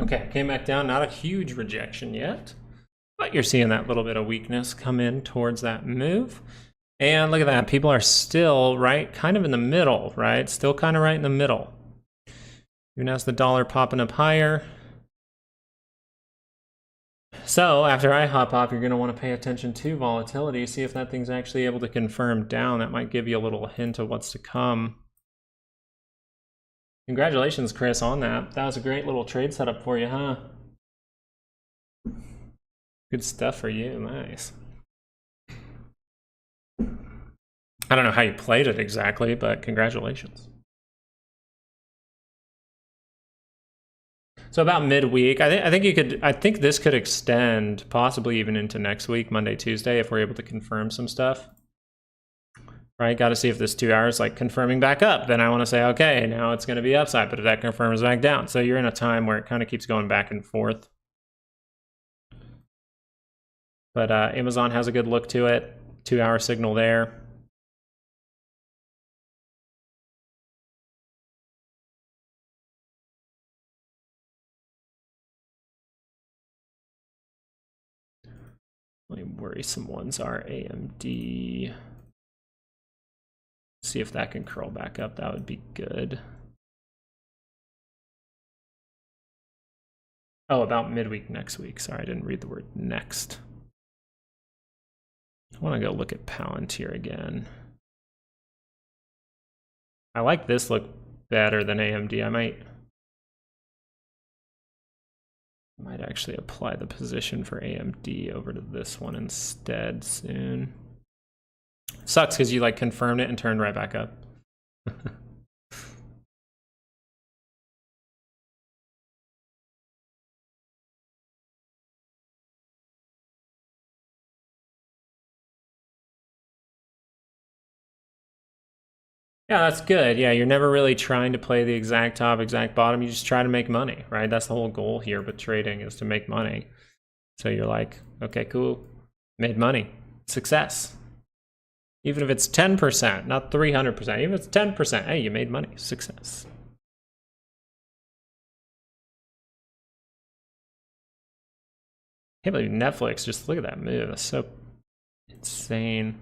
Okay, came back down, not a huge rejection yet, but you're seeing that little bit of weakness come in towards that move. And look at that, people are still right, kind of in the middle, right? Still kind of right in the middle. Even as the dollar popping up higher. So after I hop off, you're going to want to pay attention to volatility, see if that thing's actually able to confirm down. That might give you a little hint of what's to come. Congratulations, Chris, on that. That was a great little trade setup for you, huh? Good stuff for you. Nice. I don't know how you played it exactly, but congratulations. So about midweek, I think this could extend possibly even into next week, Monday, Tuesday, if we're able to confirm some stuff. Right, got to see if this 2 hours like confirming back up. Then I want to say, okay, now it's going to be upside, but if that confirms back down. So you're in a time where it kind of keeps going back and forth. But Amazon has a good look to it. 2 hour signal there. Only worrisome ones are AMD. See if that can curl back up. That would be good. Oh, about midweek next week. Sorry, I didn't read the word next. I want to go look at Palantir again. I like this look better than AMD. I might actually apply the position for AMD over to this one instead soon. Sucks because you like confirmed it and turned right back up. Yeah, that's good. Yeah, you're never really trying to play the exact top, exact bottom. You just try to make money, right? That's the whole goal here with trading, is to make money. So you're like, okay, cool. Made money. Success. Even if it's 10%, not 300%, even if it's 10%, hey, you made money. Success. Can't believe Netflix, just look at that move. That's so insane.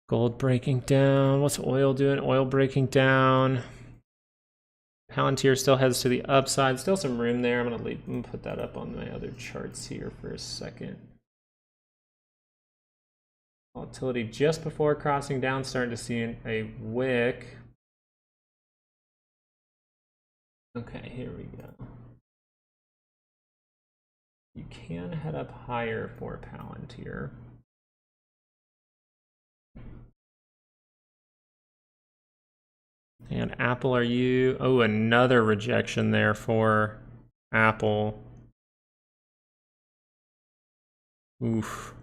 Gold breaking down. What's oil doing? Oil breaking down. Palantir still heads to the upside. Still some room there. I'm gonna put that up on my other charts here for a second. Volatility just before crossing down, starting to see a wick. Okay, here we go. You can head up higher for Palantir. And Apple, are you? Oh, another rejection there for Apple. Oof.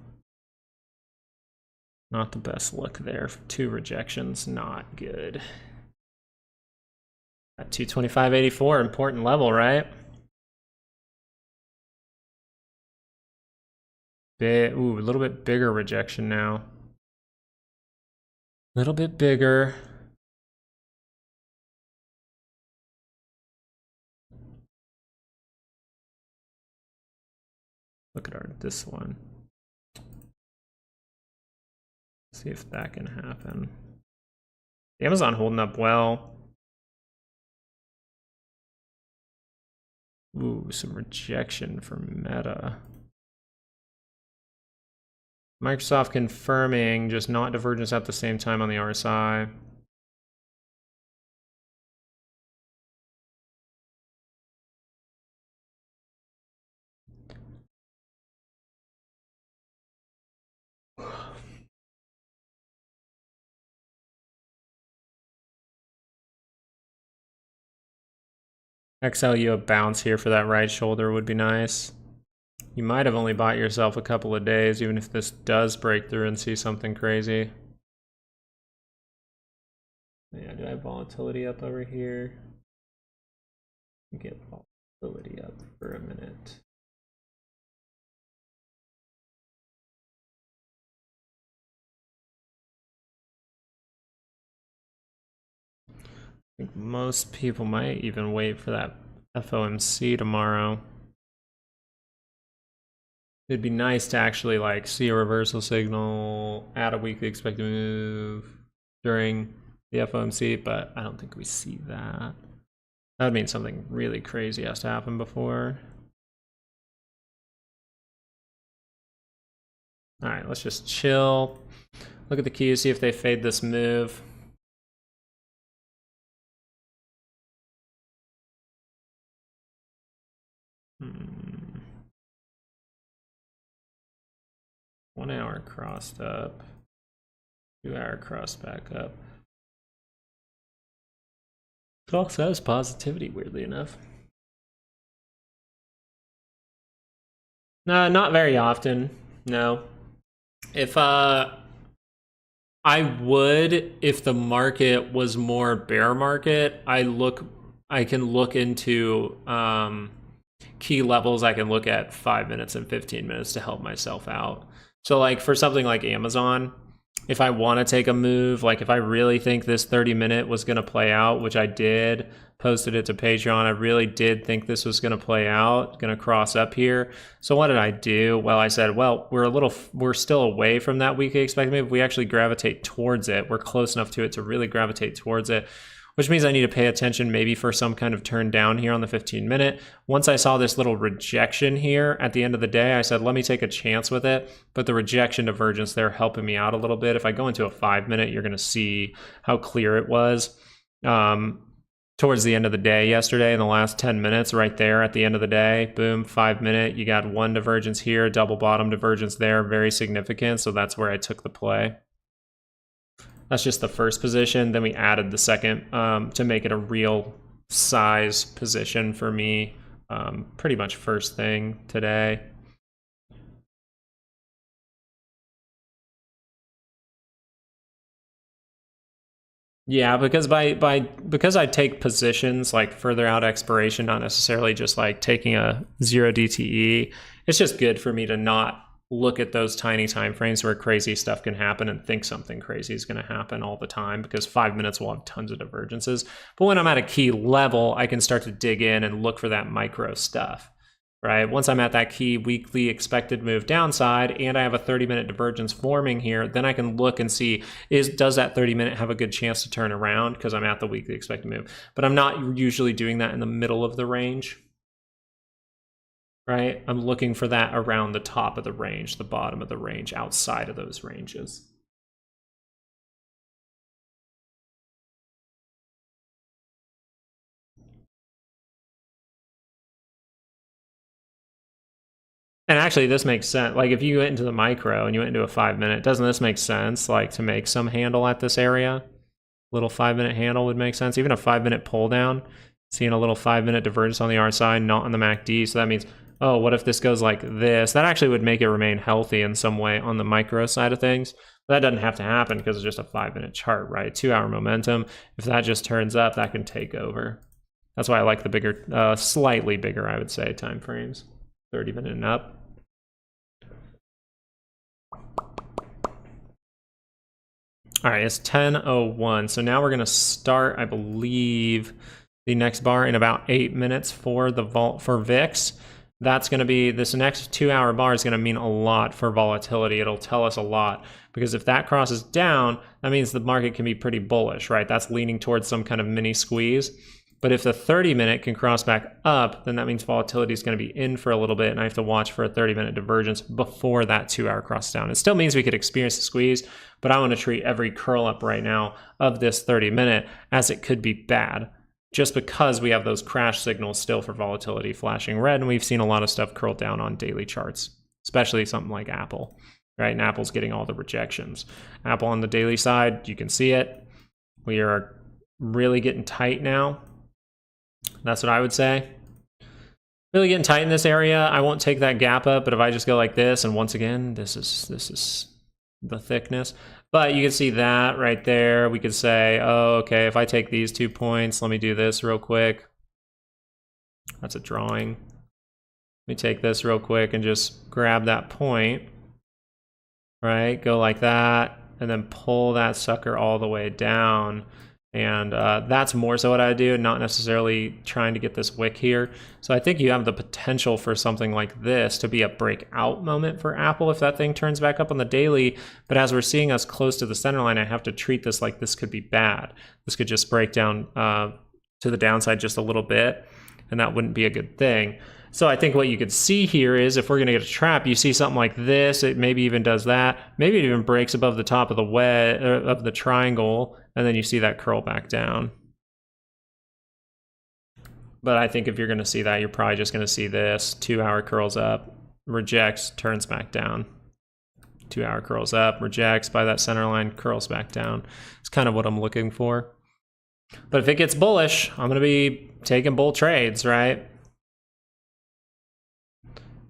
Not the best look there. 2 rejections, not good. At 225.84, important level, right? Ooh, a little bit bigger rejection now. A little bit bigger. Look at this one. See if that can happen. Amazon holding up well. Ooh, some rejection for Meta. Microsoft confirming, just not divergence at the same time on the RSI. XLU a bounce here for that right shoulder would be nice. You might have only bought yourself a couple of days, even if this does break through and see something crazy. Yeah, do I have volatility up over here? Get volatility up for a minute. I think most people might even wait for that FOMC tomorrow. It'd be nice to actually like see a reversal signal at a weekly expected move during the FOMC, but I don't think we see that. That would mean something really crazy has to happen before. All right, let's just chill. Look at the Q, see if they fade this move. Hmm. 1 hour crossed up. 2 hour crossed back up. It all says positivity, weirdly enough. No, not very often. No. If I would, if the market was more bear market, I can look into key levels. I can look at 5 minutes and 15 minutes to help myself out. So like for something like Amazon, if I want to take a move, like if I really think this 30-minute was going to play out, which I did, posted it to Patreon, I really did think this was going to play out, going to cross up here. So what did I do? Well, I said, well, we're still away from that weekly expected move. We actually gravitate towards it. We're close enough to it to really gravitate towards it, which means I need to pay attention maybe for some kind of turn down here on the 15-minute. Once I saw this little rejection here at the end of the day, I said, let me take a chance with it. But the rejection divergence there helping me out a little bit. If I go into a 5-minute, you're going to see how clear it was. Towards the end of the day yesterday, in the last 10 minutes, right there at the end of the day, boom, 5-minute, you got one divergence here, double bottom divergence there, very significant. So that's where I took the play. That's just the first position. Then we added the second to make it a real size position for me. Pretty much first thing today. Yeah, because because I take positions like further out expiration, not necessarily just like taking a 0 DTE. It's just good for me to not look at those tiny time frames where crazy stuff can happen and think something crazy is going to happen all the time, because 5 minutes will have tons of divergences. But when I'm at a key level, I can start to dig in and look for that micro stuff, right? Once I'm at that key weekly expected move downside and I have a 30-minute divergence forming here, then I can look and see, does that 30-minute have a good chance to turn around because I'm at the weekly expected move. But I'm not usually doing that in the middle of the range. Right? I'm looking for that around the top of the range, the bottom of the range, outside of those ranges. And actually, this makes sense. Like if you went into the micro and you went into a 5-minute, doesn't this make sense? Like to make some handle at this area? Little 5-minute handle would make sense. Even a 5-minute pull down, seeing a little 5-minute divergence on the RSI, not on the MACD. So that means, oh, what if this goes like this? That actually would make it remain healthy in some way on the micro side of things. But that doesn't have to happen because it's just a 5-minute chart, right? 2-hour momentum. If that just turns up, that can take over. That's why I like the bigger, slightly bigger, I would say, time frames. 30-minute and up. All right, it's 10:01. So now we're going to start, I believe, the next bar in about 8 minutes for the for VIX. That's going to be, this next 2-hour bar is going to mean a lot for volatility. It'll tell us a lot, because if that crosses down, that means the market can be pretty bullish, right? That's leaning towards some kind of mini squeeze. But if the 30-minute can cross back up, then that means volatility is going to be in for a little bit, and I have to watch for a 30-minute divergence before that 2-hour cross down. It still means we could experience a squeeze, but I want to treat every curl up right now of this 30-minute as it could be bad, just because we have those crash signals still for volatility flashing red, and we've seen a lot of stuff curl down on daily charts, especially something like Apple, right? And Apple's getting all the rejections. Apple on the daily side, you can see it. We are really getting tight now. That's what I would say. Really getting tight in this area. I won't take that gap up, but if I just go like this, and once again, this is the thickness. But you can see that right there. We could say, oh, okay, if I take these 2 points, let me do this real quick. That's a drawing. Let me take this real quick and just grab that point, right? Go like that, and then pull that sucker all the way down. And that's more so what I do, not necessarily trying to get this wick here. So I think you have the potential for something like this to be a breakout moment for Apple if that thing turns back up on the daily. But as we're seeing us close to the center line, I have to treat this like this could be bad. This could just break down to the downside just a little bit, and that wouldn't be a good thing. So I think what you could see here is if we're going to get a trap, you see something like this, it maybe even does that. Maybe it even breaks above the top of the wedge, of the triangle, and then you see that curl back down. But I think if you're going to see that, you're probably just going to see this 2-hour curls up, rejects, turns back down. 2-hour curls up, rejects by that center line, curls back down. It's kind of what I'm looking for. But if it gets bullish, I'm going to be taking bull trades, right?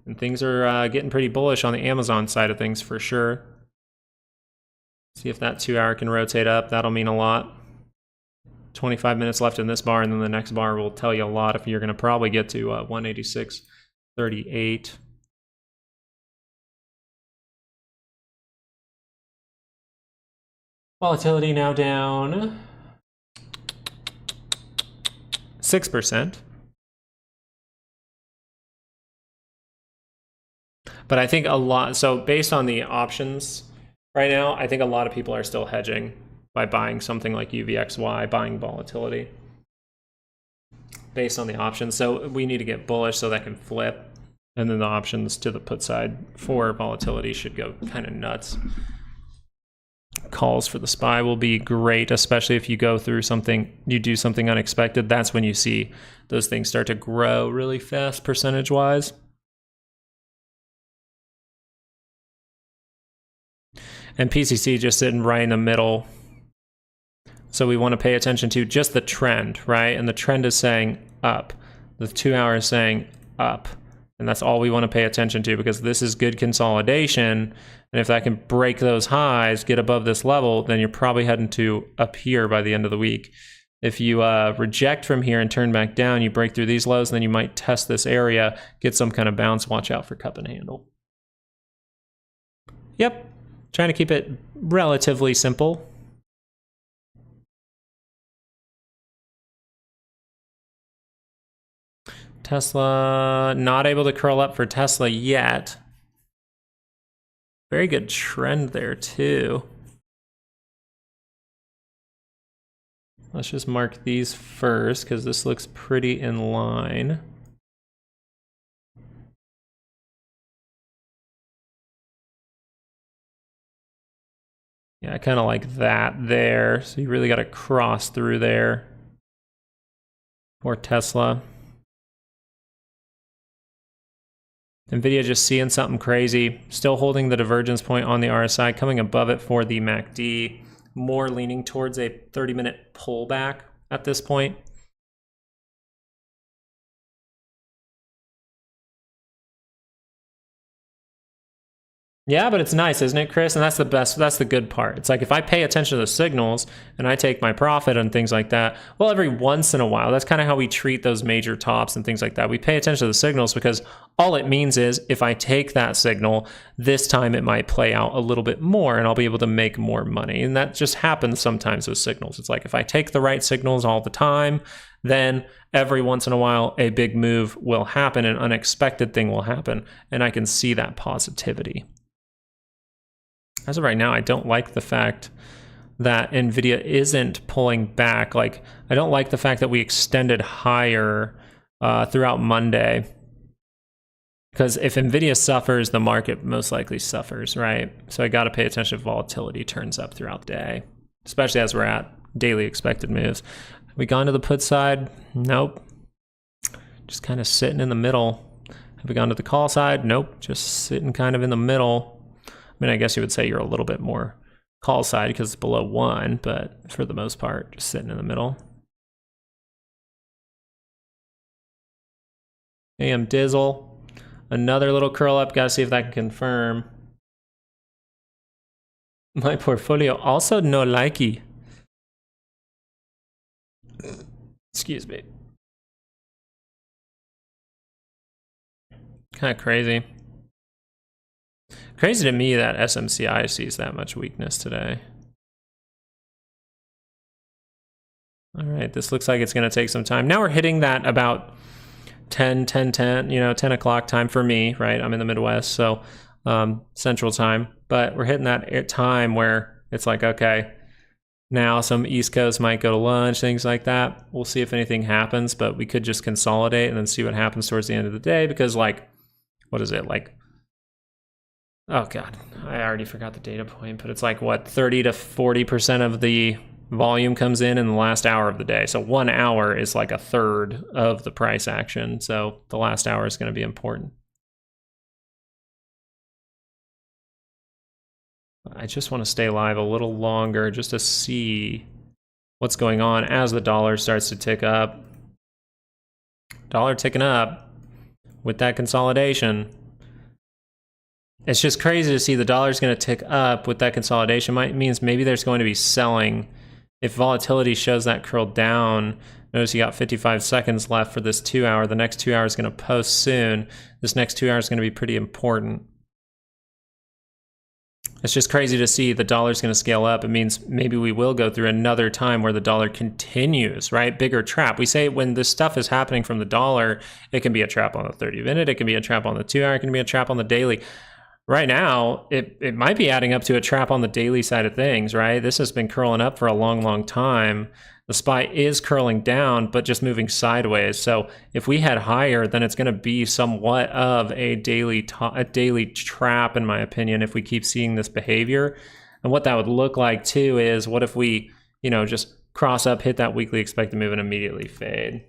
And things are getting pretty bullish on the Amazon side of things for sure. See if that 2-hour can rotate up. That'll mean a lot. 25 minutes left in this bar, and then the next bar will tell you a lot if you're going to probably get to 186.38. Volatility now down 6%. But I think a lot, so based on the options right now, I think a lot of people are still hedging by buying something like UVXY, buying volatility based on the options. So we need to get bullish so that can flip. And then the options to the put side for volatility should go kind of nuts. Calls for the SPY will be great, especially if you go through something, you do something unexpected. That's when you see those things start to grow really fast percentage-wise. And PCC just sitting right in the middle. So we want to pay attention to just the trend, right? And the trend is saying up. The 2-hour is saying up. And that's all we want to pay attention to because this is good consolidation. And if that can break those highs, get above this level, then you're probably heading to up here by the end of the week. If you reject from here and turn back down, you break through these lows, and then you might test this area, get some kind of bounce. Watch out for cup and handle. Yep. Trying to keep it relatively simple. Tesla, not able to curl up for Tesla yet. Very good trend there too. Let's just mark these first because this looks pretty in line. Yeah, I kind of like that there. So you really got to cross through there for Tesla. NVIDIA just seeing something crazy. Still holding the divergence point on the RSI, coming above it for the MACD. More leaning towards a 30-minute pullback at this point. Yeah, but it's nice, isn't it, Chris? And that's the good part. It's like if I pay attention to the signals and I take my profit and things like that, well, every once in a while, that's kind of how we treat those major tops and things like that. We pay attention to the signals because all it means is if I take that signal, this time it might play out a little bit more and I'll be able to make more money. And that just happens sometimes with signals. It's like if I take the right signals all the time, then every once in a while, a big move will happen, an unexpected thing will happen, and I can see that positivity. As of right now, I don't like the fact that NVIDIA isn't pulling back. Like, I don't like the fact that we extended higher throughout Monday. Because if NVIDIA suffers, the market most likely suffers, right? So I got to pay attention if volatility turns up throughout the day, especially as we're at daily expected moves. Have we gone to the put side? Nope. Just kind of sitting in the middle. Have we gone to the call side? Nope. Just sitting kind of in the middle. I mean, I guess you would say you're a little bit more call side because it's below 1, but for the most part, just sitting in the middle. AM Dizzle, another little curl up. Gotta see if that can confirm. My portfolio also no likey. Excuse me. Kind of crazy. Crazy to me that SMCI sees that much weakness today. All right, this looks like it's going to take some time. Now we're hitting that about 10, 10 o'clock time for me, right? I'm in the Midwest, so Central time. But we're hitting that time where it's like, okay, now some East Coast might go to lunch, things like that. We'll see if anything happens, but we could just consolidate and then see what happens towards the end of the day because, like, what is it? Like, oh, God, I already forgot the data point, but it's like, what, 30 to 40% of the volume comes in the last hour of the day. So 1 hour is like a third of the price action. So the last hour is going to be important. I just want to stay live a little longer just to see what's going on as the dollar starts to tick up. Dollar ticking up with that consolidation. It's just crazy to see the dollar's going to tick up with that consolidation. Means maybe there's going to be selling. If volatility shows that curl down, notice you got 55 seconds left for this 2 hour. The next 2 hours is going to post soon. This next 2 hours is going to be pretty important. It's just crazy to see the dollar's going to scale up. It means maybe we will go through another time where the dollar continues, right? Bigger trap. We say when this stuff is happening from the dollar, it can be a trap on the 30-minute, it can be a trap on the 2 hour, it can be a trap on the daily. Right now, it might be adding up to a trap on the daily side of things, right? This has been curling up for a long, long time. The SPY is curling down, but just moving sideways. So if we head higher, then it's going to be somewhat of a daily trap, in my opinion, if we keep seeing this behavior. And what that would look like, too, is what if we, just cross up, hit that weekly expected move, and immediately fade?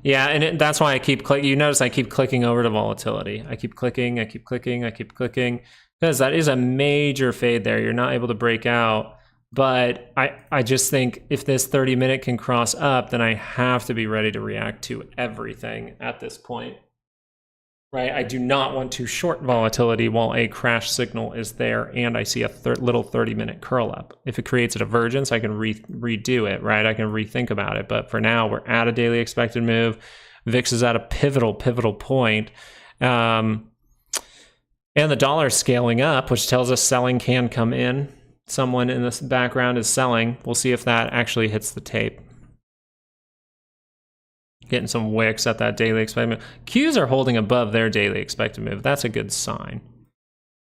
Yeah, and that's why I keep clicking. You notice I keep clicking over to volatility. I keep clicking, because that is a major fade there. You're not able to break out. But I just think if this 30-minute can cross up, then I have to be ready to react to everything at this point. Right? I do not want to short volatility while a crash signal is there and I see a little 30-minute curl up. If it creates a divergence, I can redo it, right? I can rethink about it. But for now, we're at a daily expected move. VIX is at a pivotal point. And the dollar's scaling up, which tells us selling can come in. Someone in this background is selling. We'll see if that actually hits the tape. Getting some wicks at that daily expected move. Qs are holding above their daily expected move. That's a good sign.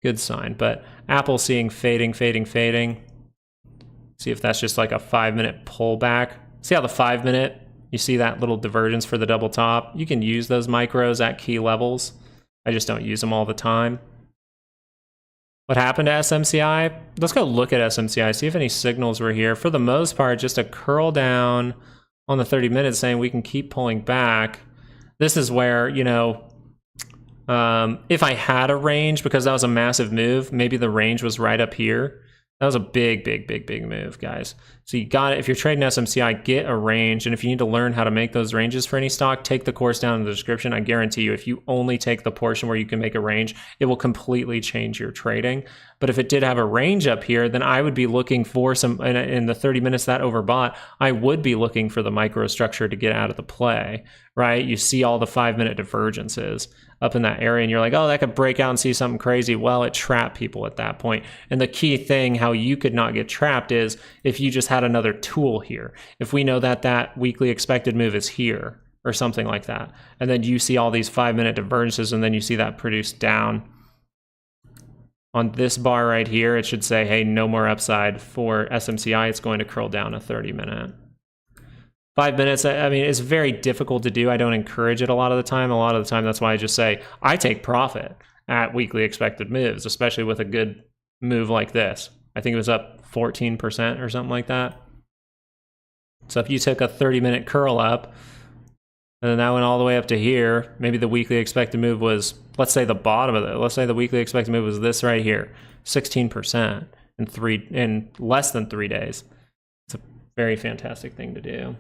Good sign. But Apple seeing fading. See if that's just like a 5-minute pullback. See how the 5-minute, you see that little divergence for the double top? You can use those micros at key levels. I just don't use them all the time. What happened to SMCI? Let's go look at SMCI, see if any signals were here. For the most part, just a curl down on the 30 minutes saying we can keep pulling back. This is where, if I had a range, because that was a massive move, maybe the range was right up here. That was a big move, guys. So you got it. If you're trading SMCI, get a range. And if you need to learn how to make those ranges for any stock, take the course down in the description. I guarantee you, if you only take the portion where you can make a range, it will completely change your trading. But if it did have a range up here, then I would be looking for some, in the 30 minutes that overbought, I would be looking for the microstructure to get out of the play, right? You see all the 5-minute divergences up in that area and you're like, oh, that could break out and see something crazy. Well, it trapped people at that point. And the key thing, how you could not get trapped, is if you just had another tool here. If we know that that weekly expected move is here or something like that, and then you see all these 5-minute divergences and then you see that produced down on this bar right here, it should say, hey, no more upside. For SMCI, it's going to curl down a 30-minute. 5 minutes, I mean, it's very difficult to do. I don't encourage it a lot of the time. A lot of the time, that's why I just say I take profit at weekly expected moves, especially with a good move like this. I think it was up 14% or something like that. So if you took a 30-minute curl up, and then that went all the way up to here, maybe the weekly expected move was, let's say the bottom of it. Let's say the weekly expected move was this right here, 16% in less than 3 days. It's a very fantastic thing to do.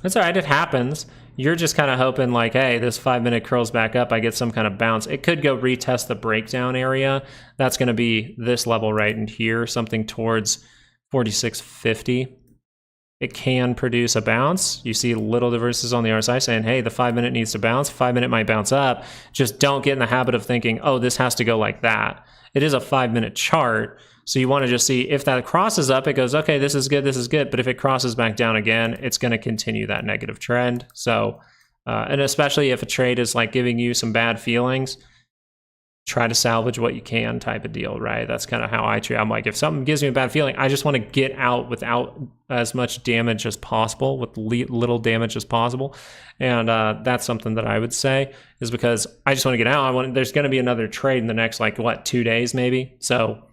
That's all right, it happens. You're just kind of hoping like, hey, this 5 minute curls back up, I get some kind of bounce. It could go retest the breakdown area. That's going to be this level right in here, something towards 46.50. It can produce a bounce. You see little divergences on the RSI saying, hey, the 5 minute needs to bounce. 5 minute might bounce up. Just don't get in the habit of thinking, oh, this has to go like that. It is a 5 minute chart. So you want to just see if that crosses up, it goes, okay, this is good, this is good. But if it crosses back down again, it's going to continue that negative trend. So, and especially if a trade is like giving you some bad feelings, try to salvage what you can type of deal, right? That's kind of how I treat. I'm like, if something gives me a bad feeling, I just want to get out without as much damage as possible, with little damage as possible. And that's something that I would say is because I just want to get out. There's going to be another trade in the next, like, what, 2 days maybe? So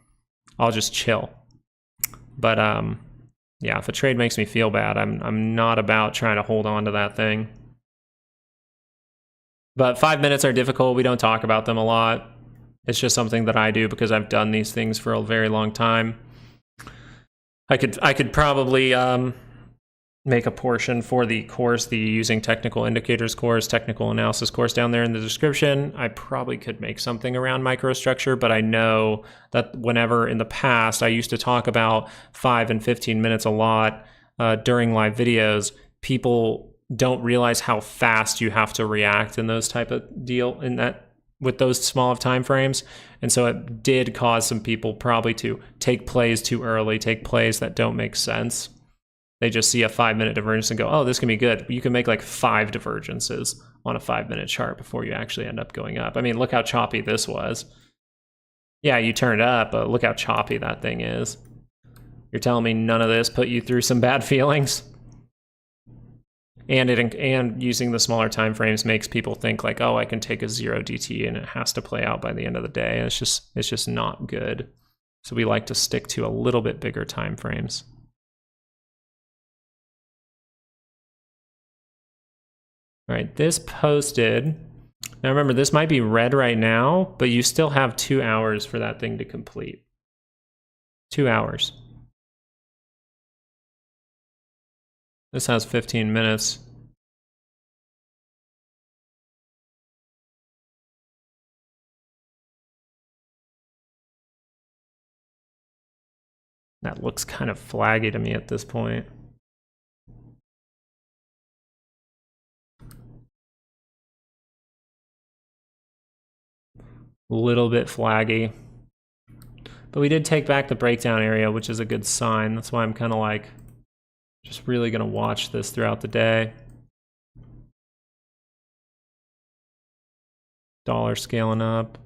I'll just chill. But yeah, if a trade makes me feel bad, I'm not about trying to hold on to that thing. But 5 minutes are difficult. We don't talk about them a lot. It's just something that I do because I've done these things for a very long time. I could probably make a portion for the course, the Using Technical Indicators course, technical analysis course down there in the description. I probably could make something around microstructure, but I know that whenever in the past I used to talk about 5 and 15 minutes a lot during live videos, people don't realize how fast you have to react in those type of deal in that with those small of time frames. And so it did cause some people probably to take plays too early, take plays that don't make sense. They just see a 5 minute divergence and go, oh, this can be good. You can make like 5 divergences on a 5 minute chart before you actually end up going up. I mean, look how choppy this was. Yeah, you turned up, but look how choppy that thing is. You're telling me none of this put you through some bad feelings? And using the smaller time frames makes people think like, oh, I can take a 0 DT and it has to play out by the end of the day. And it's just not good. So we like to stick to a little bit bigger time frames. All right, this posted. Now remember, this might be red right now, but you still have 2 hours for that thing to complete. 2 hours. This has 15 minutes. That looks kind of flaggy to me at this point. A little bit flaggy. But we did take back the breakdown area, which is a good sign. That's why I'm kind of like, just really going to watch this throughout the day. Dollar scaling up.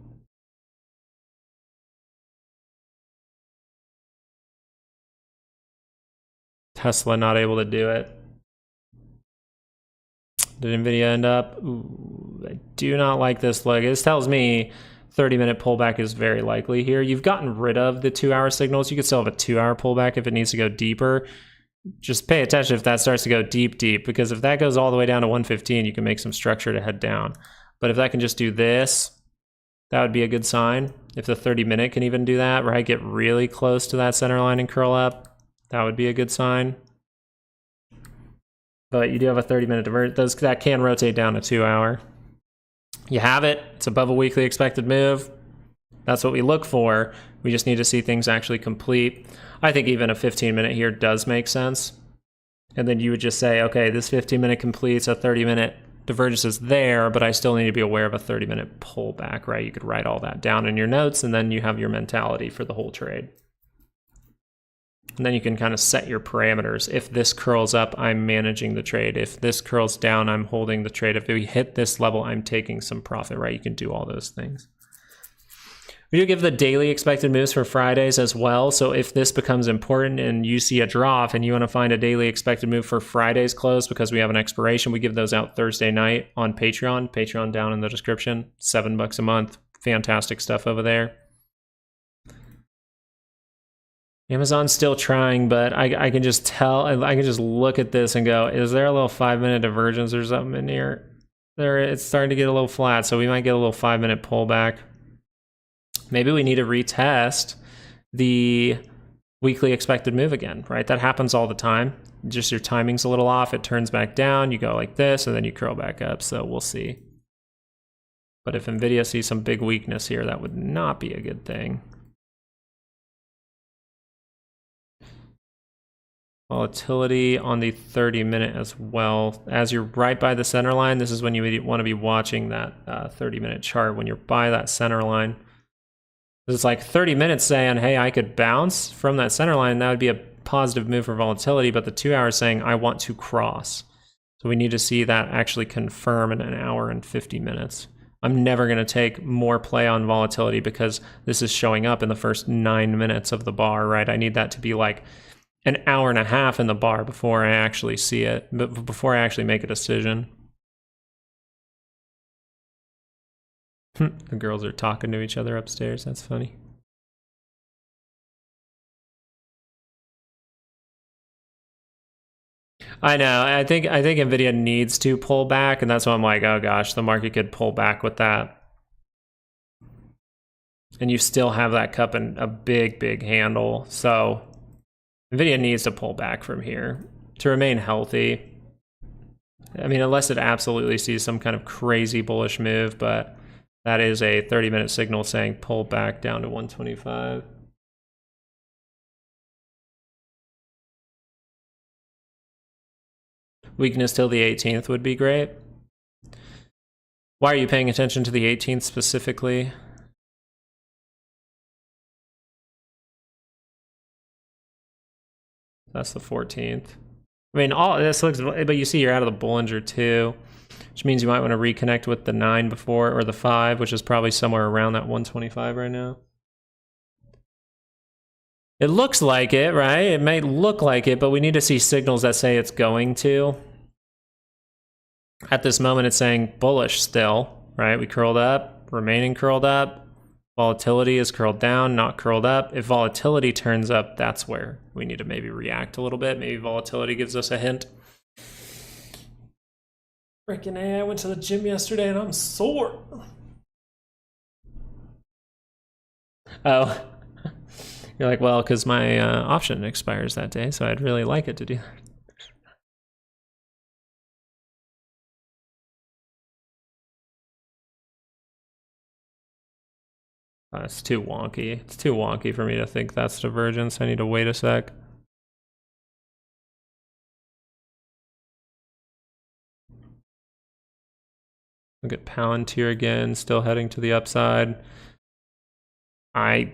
Tesla not able to do it. Did Nvidia end up? Ooh, I do not like this look. This tells me 30-minute pullback is very likely here. You've gotten rid of the 2-hour signals. You could still have a 2-hour pullback if it needs to go deeper. Just pay attention if that starts to go deep, because if that goes all the way down to 115, you can make some structure to head down. But if that can just do this, that would be a good sign. If the 30-minute can even do that, right? Get really close to that center line and curl up, that would be a good sign. But you do have a 30-minute divergence. That can rotate down to 2-hour. You have it. It's above a weekly expected move. That's what we look for. We just need to see things actually complete. I think even a 15-minute here does make sense. And then you would just say, okay, this 15-minute completes, a 30-minute divergence is there, but I still need to be aware of a 30-minute pullback, right? You could write all that down in your notes, and then you have your mentality for the whole trade. And then you can kind of set your parameters. If this curls up, I'm managing the trade. If this curls down, I'm holding the trade. If we hit this level, I'm taking some profit, right? You can do all those things. We do give the daily expected moves for Fridays as well. So if this becomes important and you see a drop and you want to find a daily expected move for Friday's close because we have an expiration, we give those out Thursday night on Patreon. Patreon down in the description. $7 a month. Fantastic stuff over there. Amazon's still trying, but I can just tell, I can just look at this and go, is there a little 5-minute divergence or something in here? It's starting to get a little flat, so we might get a little 5-minute pullback. Maybe we need to retest the weekly expected move again, right? That happens all the time. Just your timing's a little off. It turns back down, you go like this, and then you curl back up. So we'll see. But if NVIDIA sees some big weakness here, that would not be a good thing. Volatility on the 30-minute as well. As you're right by the center line, this is when you want to be watching that 30-minute chart. When you're by that center line, it's like 30 minutes saying, hey, I could bounce from that center line. That would be a positive move for volatility, but the 2 hours saying, I want to cross. So we need to see that actually confirm in an hour and 50 minutes. I'm never going to take more play on volatility because this is showing up in the first 9 minutes of the bar, right? I need that to be like an hour and a half in the bar before I actually see it, but before I actually make a decision. The girls are talking to each other upstairs. That's funny. I know. I think NVIDIA needs to pull back, and that's why I'm like, oh gosh, the market could pull back with that. And you still have that cup and a big handle. So NVIDIA needs to pull back from here to remain healthy. I mean, unless it absolutely sees some kind of crazy bullish move, but that is a 30-minute signal saying pull back down to 125. Weakness till the 18th would be great. Why are you paying attention to the 18th specifically? That's the 14th. I mean, all this looks, but you see you're out of the Bollinger too, which means you might want to reconnect with the 9 before, or the 5, which is probably somewhere around that 125 right now. It looks like it, right? It may look like it, but we need to see signals that say it's going to. At this moment, it's saying bullish still, right? We curled up, remaining curled up. Volatility is curled down, not curled up. If volatility turns up, that's where we need to maybe react a little bit. Maybe volatility gives us a hint. Freaking A, I went to the gym yesterday and I'm sore. Oh. You're like, well, because my option expires that day, so I'd really like it to do that. It's too wonky. It's too wonky for me to think that's divergence. I need to wait a sec. Look at Palantir again, still heading to the upside. I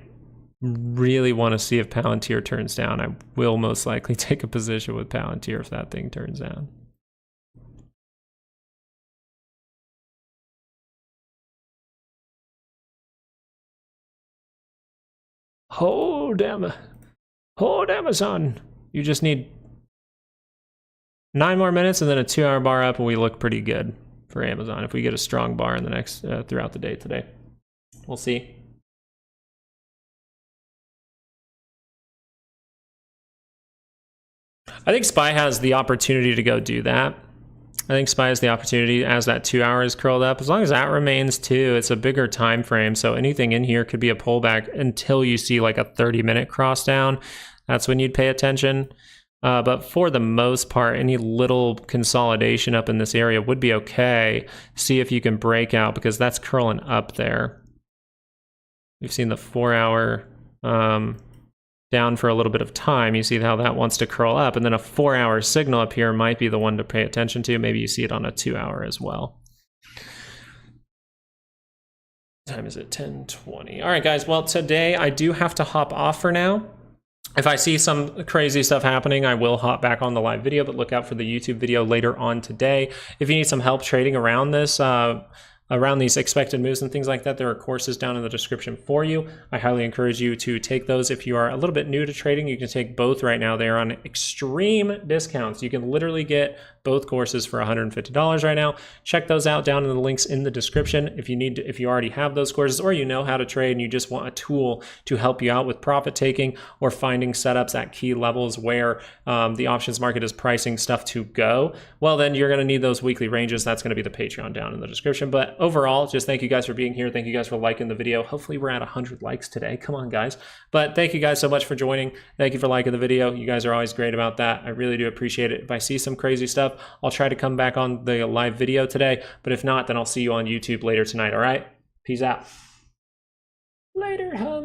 really want to see if Palantir turns down. I will most likely take a position with Palantir if that thing turns down. Hold Amazon. You just need 9 more minutes and then a 2-hour bar up, and we look pretty good for Amazon if we get a strong bar in the next throughout the day today. We'll see. I think SPY has the opportunity to go do that. I think SPY has the opportunity as that 2 hours curled up. As long as that remains too, it's a bigger time frame. So anything in here could be a pullback until you see like a 30-minute cross down. That's when you'd pay attention. But for the most part, any little consolidation up in this area would be okay. See if you can break out because that's curling up there. We've seen the 4-hour down for a little bit of time. You see how that wants to curl up, and then a 4-hour signal up here might be the one to pay attention to. Maybe you see it on a 2-hour as well. What time is it? 10:20. All right, guys. Well, today I do have to hop off for now. If I see some crazy stuff happening, I will hop back on the live video, but look out for the YouTube video later on today. If you need some help trading around this, around these expected moves and things like that, there are courses down in the description for you. I highly encourage you to take those. If you are a little bit new to trading, you can take both right now. They are on extreme discounts. You can literally get both courses for $150 right now. Check those out down in the links in the description. If you need to, if you already have those courses or you know how to trade and you just want a tool to help you out with profit taking or finding setups at key levels where the options market is pricing stuff to go, well, then you're going to need those weekly ranges. That's going to be the Patreon down in the description. But overall, just thank you guys for being here. Thank you guys for liking the video. Hopefully we're at 100 likes today. Come on, guys. But thank you guys so much for joining. Thank you for liking the video. You guys are always great about that. I really do appreciate it. If I see some crazy stuff, I'll try to come back on the live video today. But if not, then I'll see you on YouTube later tonight, all right? Peace out. Later, hon.